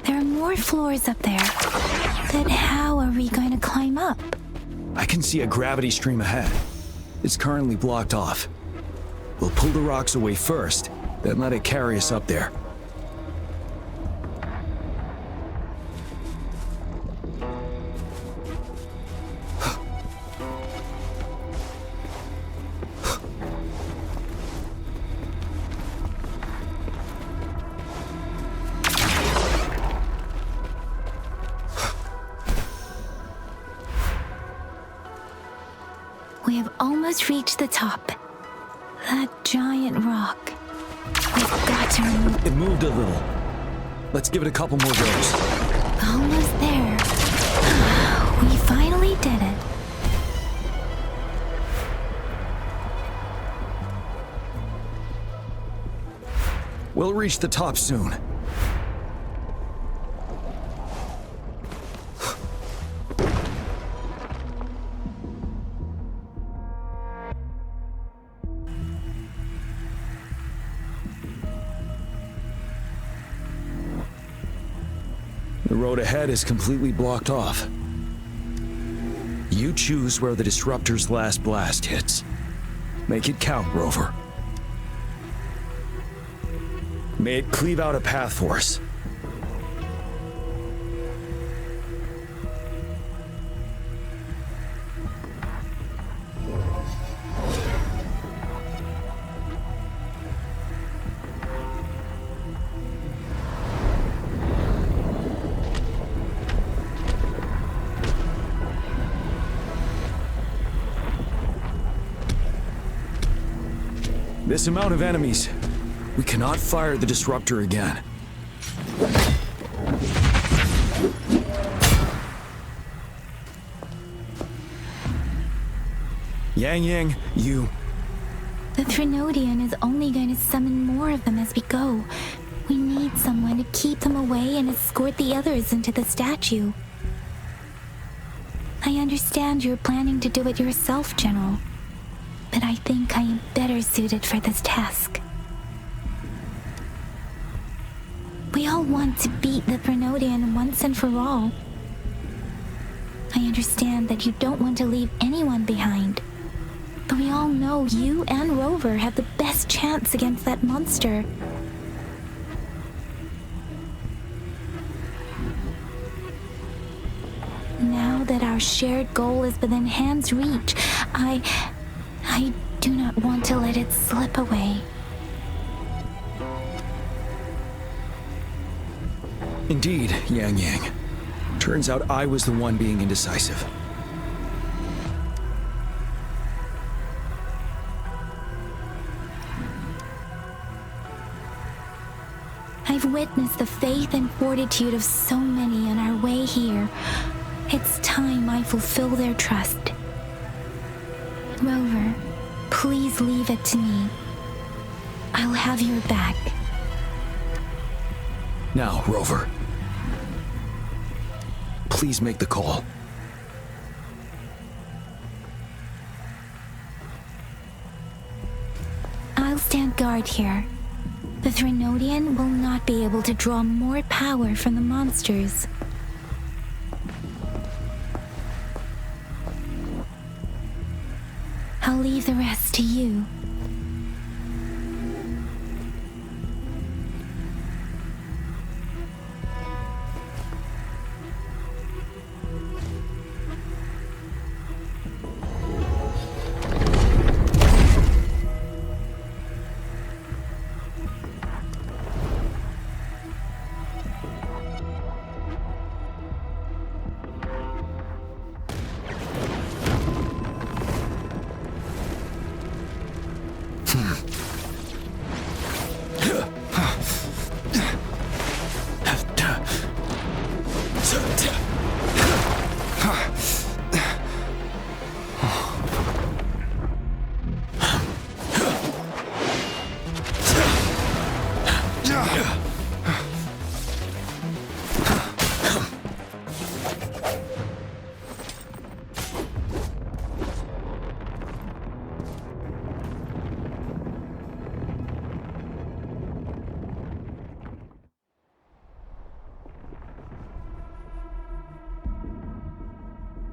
There are more floors up there. But how are we going to climb up? I can see a gravity stream ahead. It's currently blocked off. We'll pull the rocks away first, then let it carry us up there. We have almost reached the top. That giant rock. We've got to remove. It moved a little. Let's give it a couple more goes. Almost there. We finally did it. We'll reach the top soon. The road ahead is completely blocked off. You choose where the Disruptor's last blast hits. Make it count, Rover. May it cleave out a path for us. This amount of enemies, we cannot fire the Disruptor again. Yang, you... The Threnodian is only going to summon more of them as we go. We need someone to keep them away and escort the others into the statue. I understand you're planning to do it yourself, General. But I think I am better suited for this task. We all want to beat the Threnodian once and for all. I understand that you don't want to leave anyone behind. But we all know you and Rover have the best chance against that monster. Now that our shared goal is within hand's reach, I do not want to let it slip away. Indeed, Yang. Turns out I was the one being indecisive. I've witnessed the faith and fortitude of so many on our way here. It's time I fulfill their trust. Rover, please leave it to me. I'll have your back. Now, Rover. Please make the call. I'll stand guard here. The Threnodian will not be able to draw more power from the monsters. I'll leave the rest to you.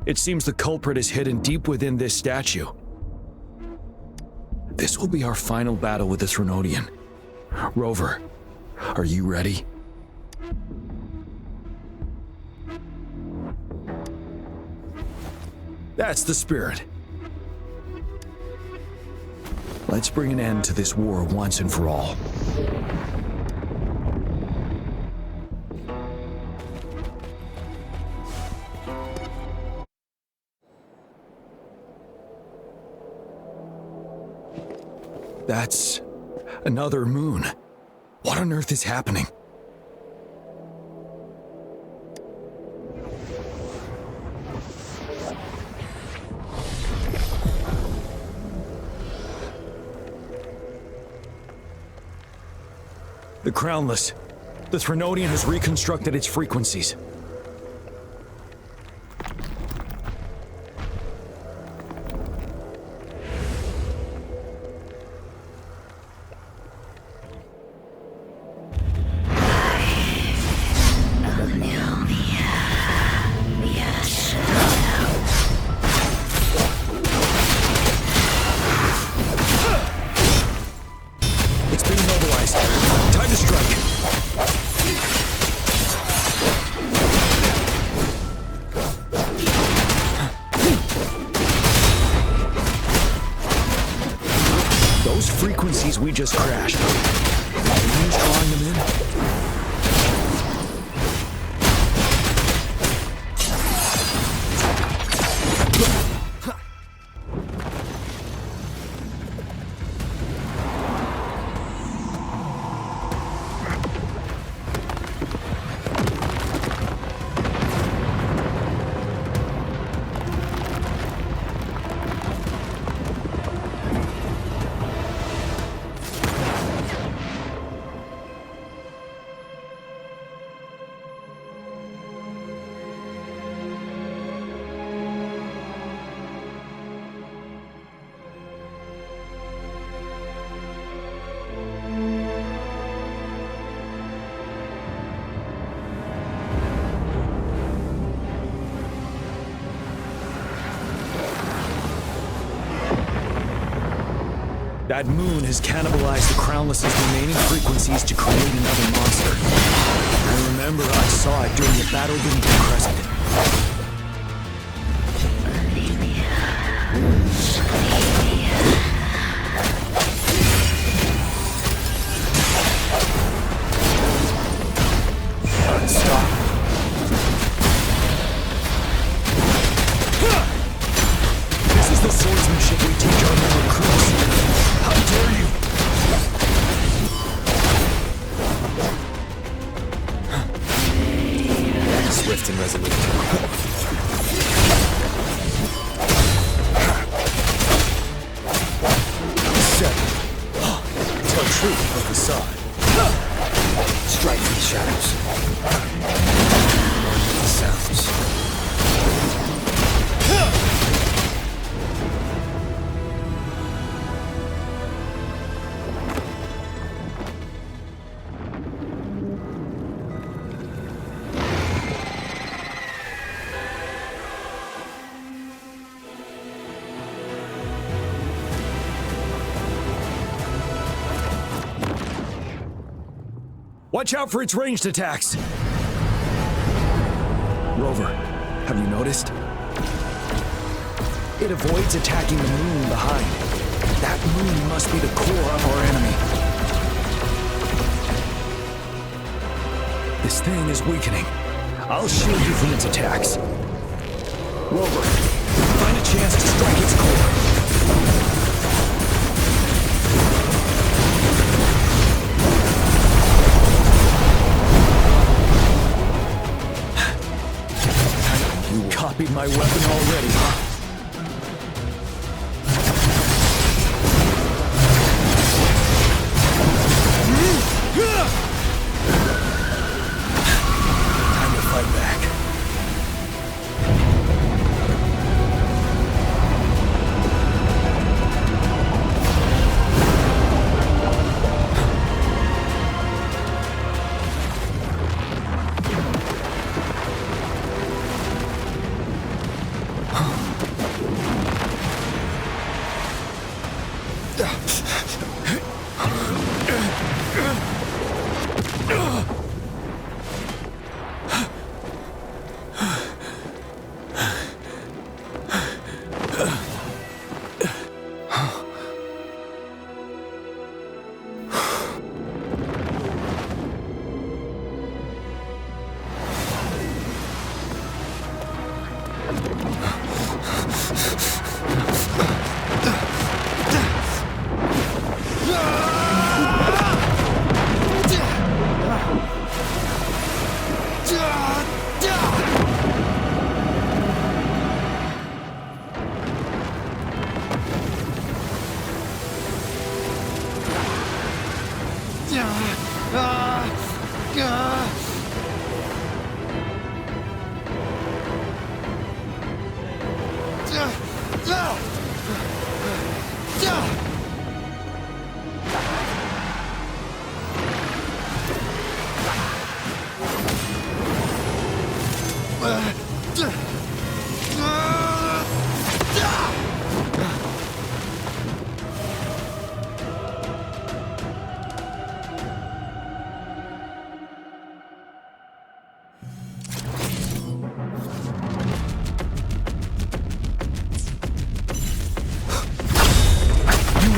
It seems the culprit is hidden deep within this statue. This will be our final battle with the Threnodian. Rover, are you ready? That's the spirit. Let's bring an end to this war once and for all. That's another moon. What on earth is happening? The Crownless. The Threnodian has reconstructed its frequencies. We just crashed. Are you drawing them in? That moon has cannibalized the Crownless's remaining frequencies to create another monster. I remember I saw it during the battle beneath the crescent. Stop. This is the swordsmanship we teach our new recruits. How dare you! Swift and resolute. Tell truth of the side. Strike from the shadows. The sounds. Watch out for its ranged attacks! Rover, have you noticed? It avoids attacking the moon behind. That moon must be the core of our enemy. This thing is weakening. I'll shield you from its attacks. Rover, find a chance to strike its core. Copied my weapon already, huh? Time to fight back.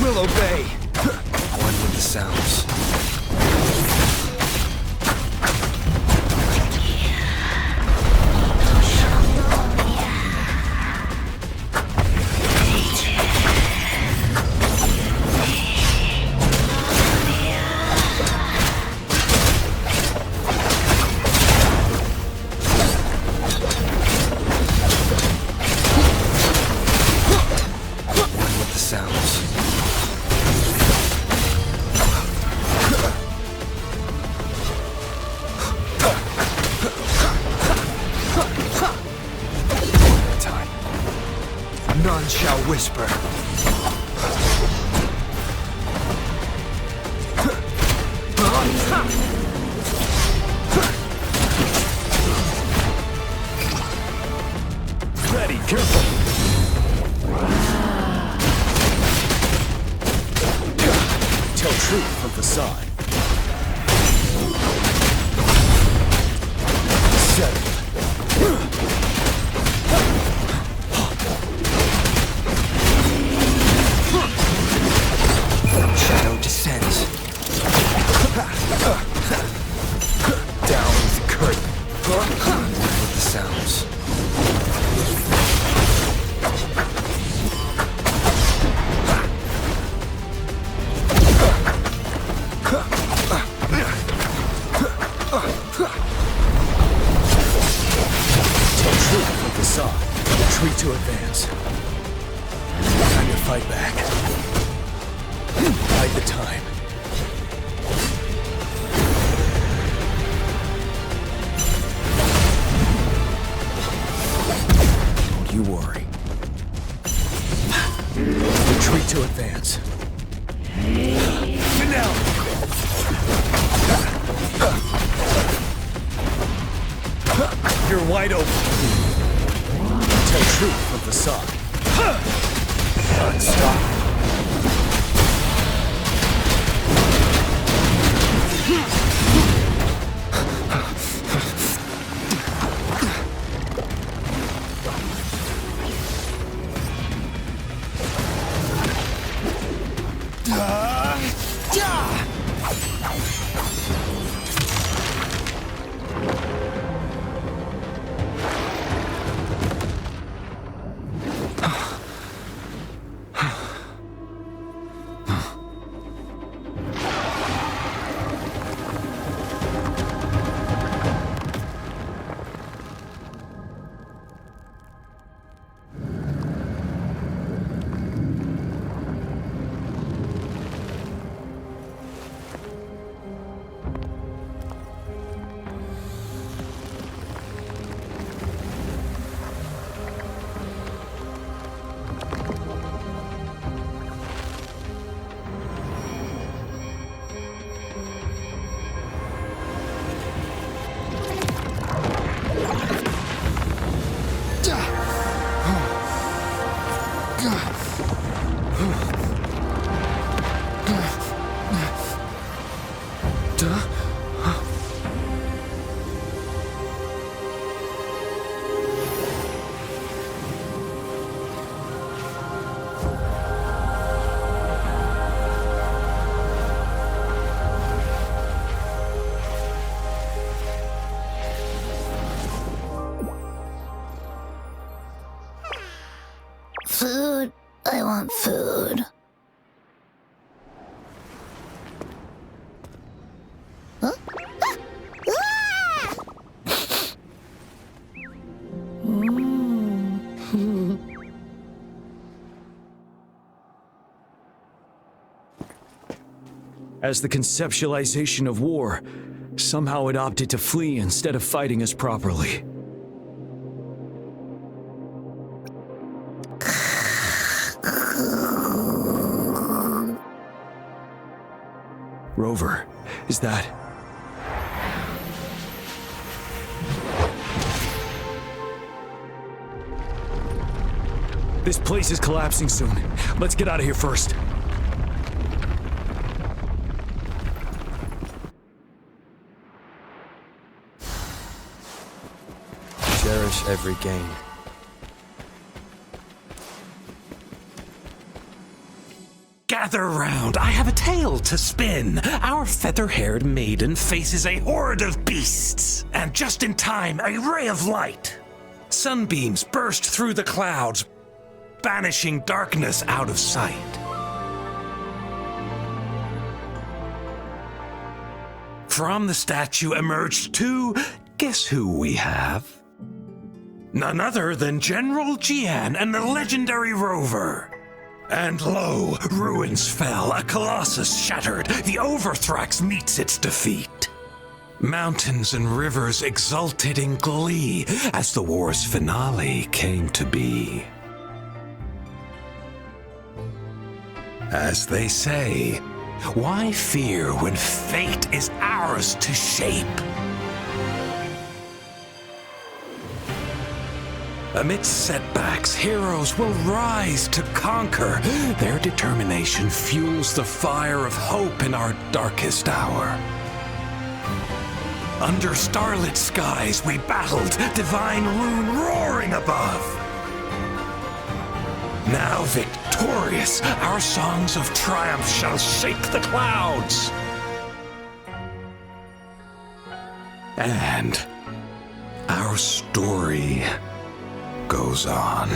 will obey. One with the sounds. None shall whisper. Ready, careful. Tell truth from facade. Settled. Shadow descends. Down with the curtain. With the sounds. Tell truth from facade. Retreat to advance. Time to fight back. Bide the time. Don't you worry. Retreat to advance. Now. You're wide open. Tell truth from facade. Unstoppable. want food. Huh? As the conceptualization of war, somehow it opted to flee instead of fighting us properly. Rover, is that... This place is collapsing soon. Let's get out of here first. Cherish every gain. Gather round, I have a tale to spin. Our feather-haired maiden faces a horde of beasts. And just in time, a ray of light. Sunbeams burst through the clouds, banishing darkness out of sight. From the statue emerged two... Guess who we have? None other than General Jian and the legendary Rover. And lo, ruins fell, a colossus shattered, the Overthrax meets its defeat. Mountains and rivers exulted in glee as the war's finale came to be. As they say, why fear when fate is ours to shape? Amidst setbacks, heroes will rise to conquer. Their determination fuels the fire of hope in our darkest hour. Under starlit skies we battled, divine rune roaring above. Now victorious, our songs of triumph shall shake the clouds. And our story goes on.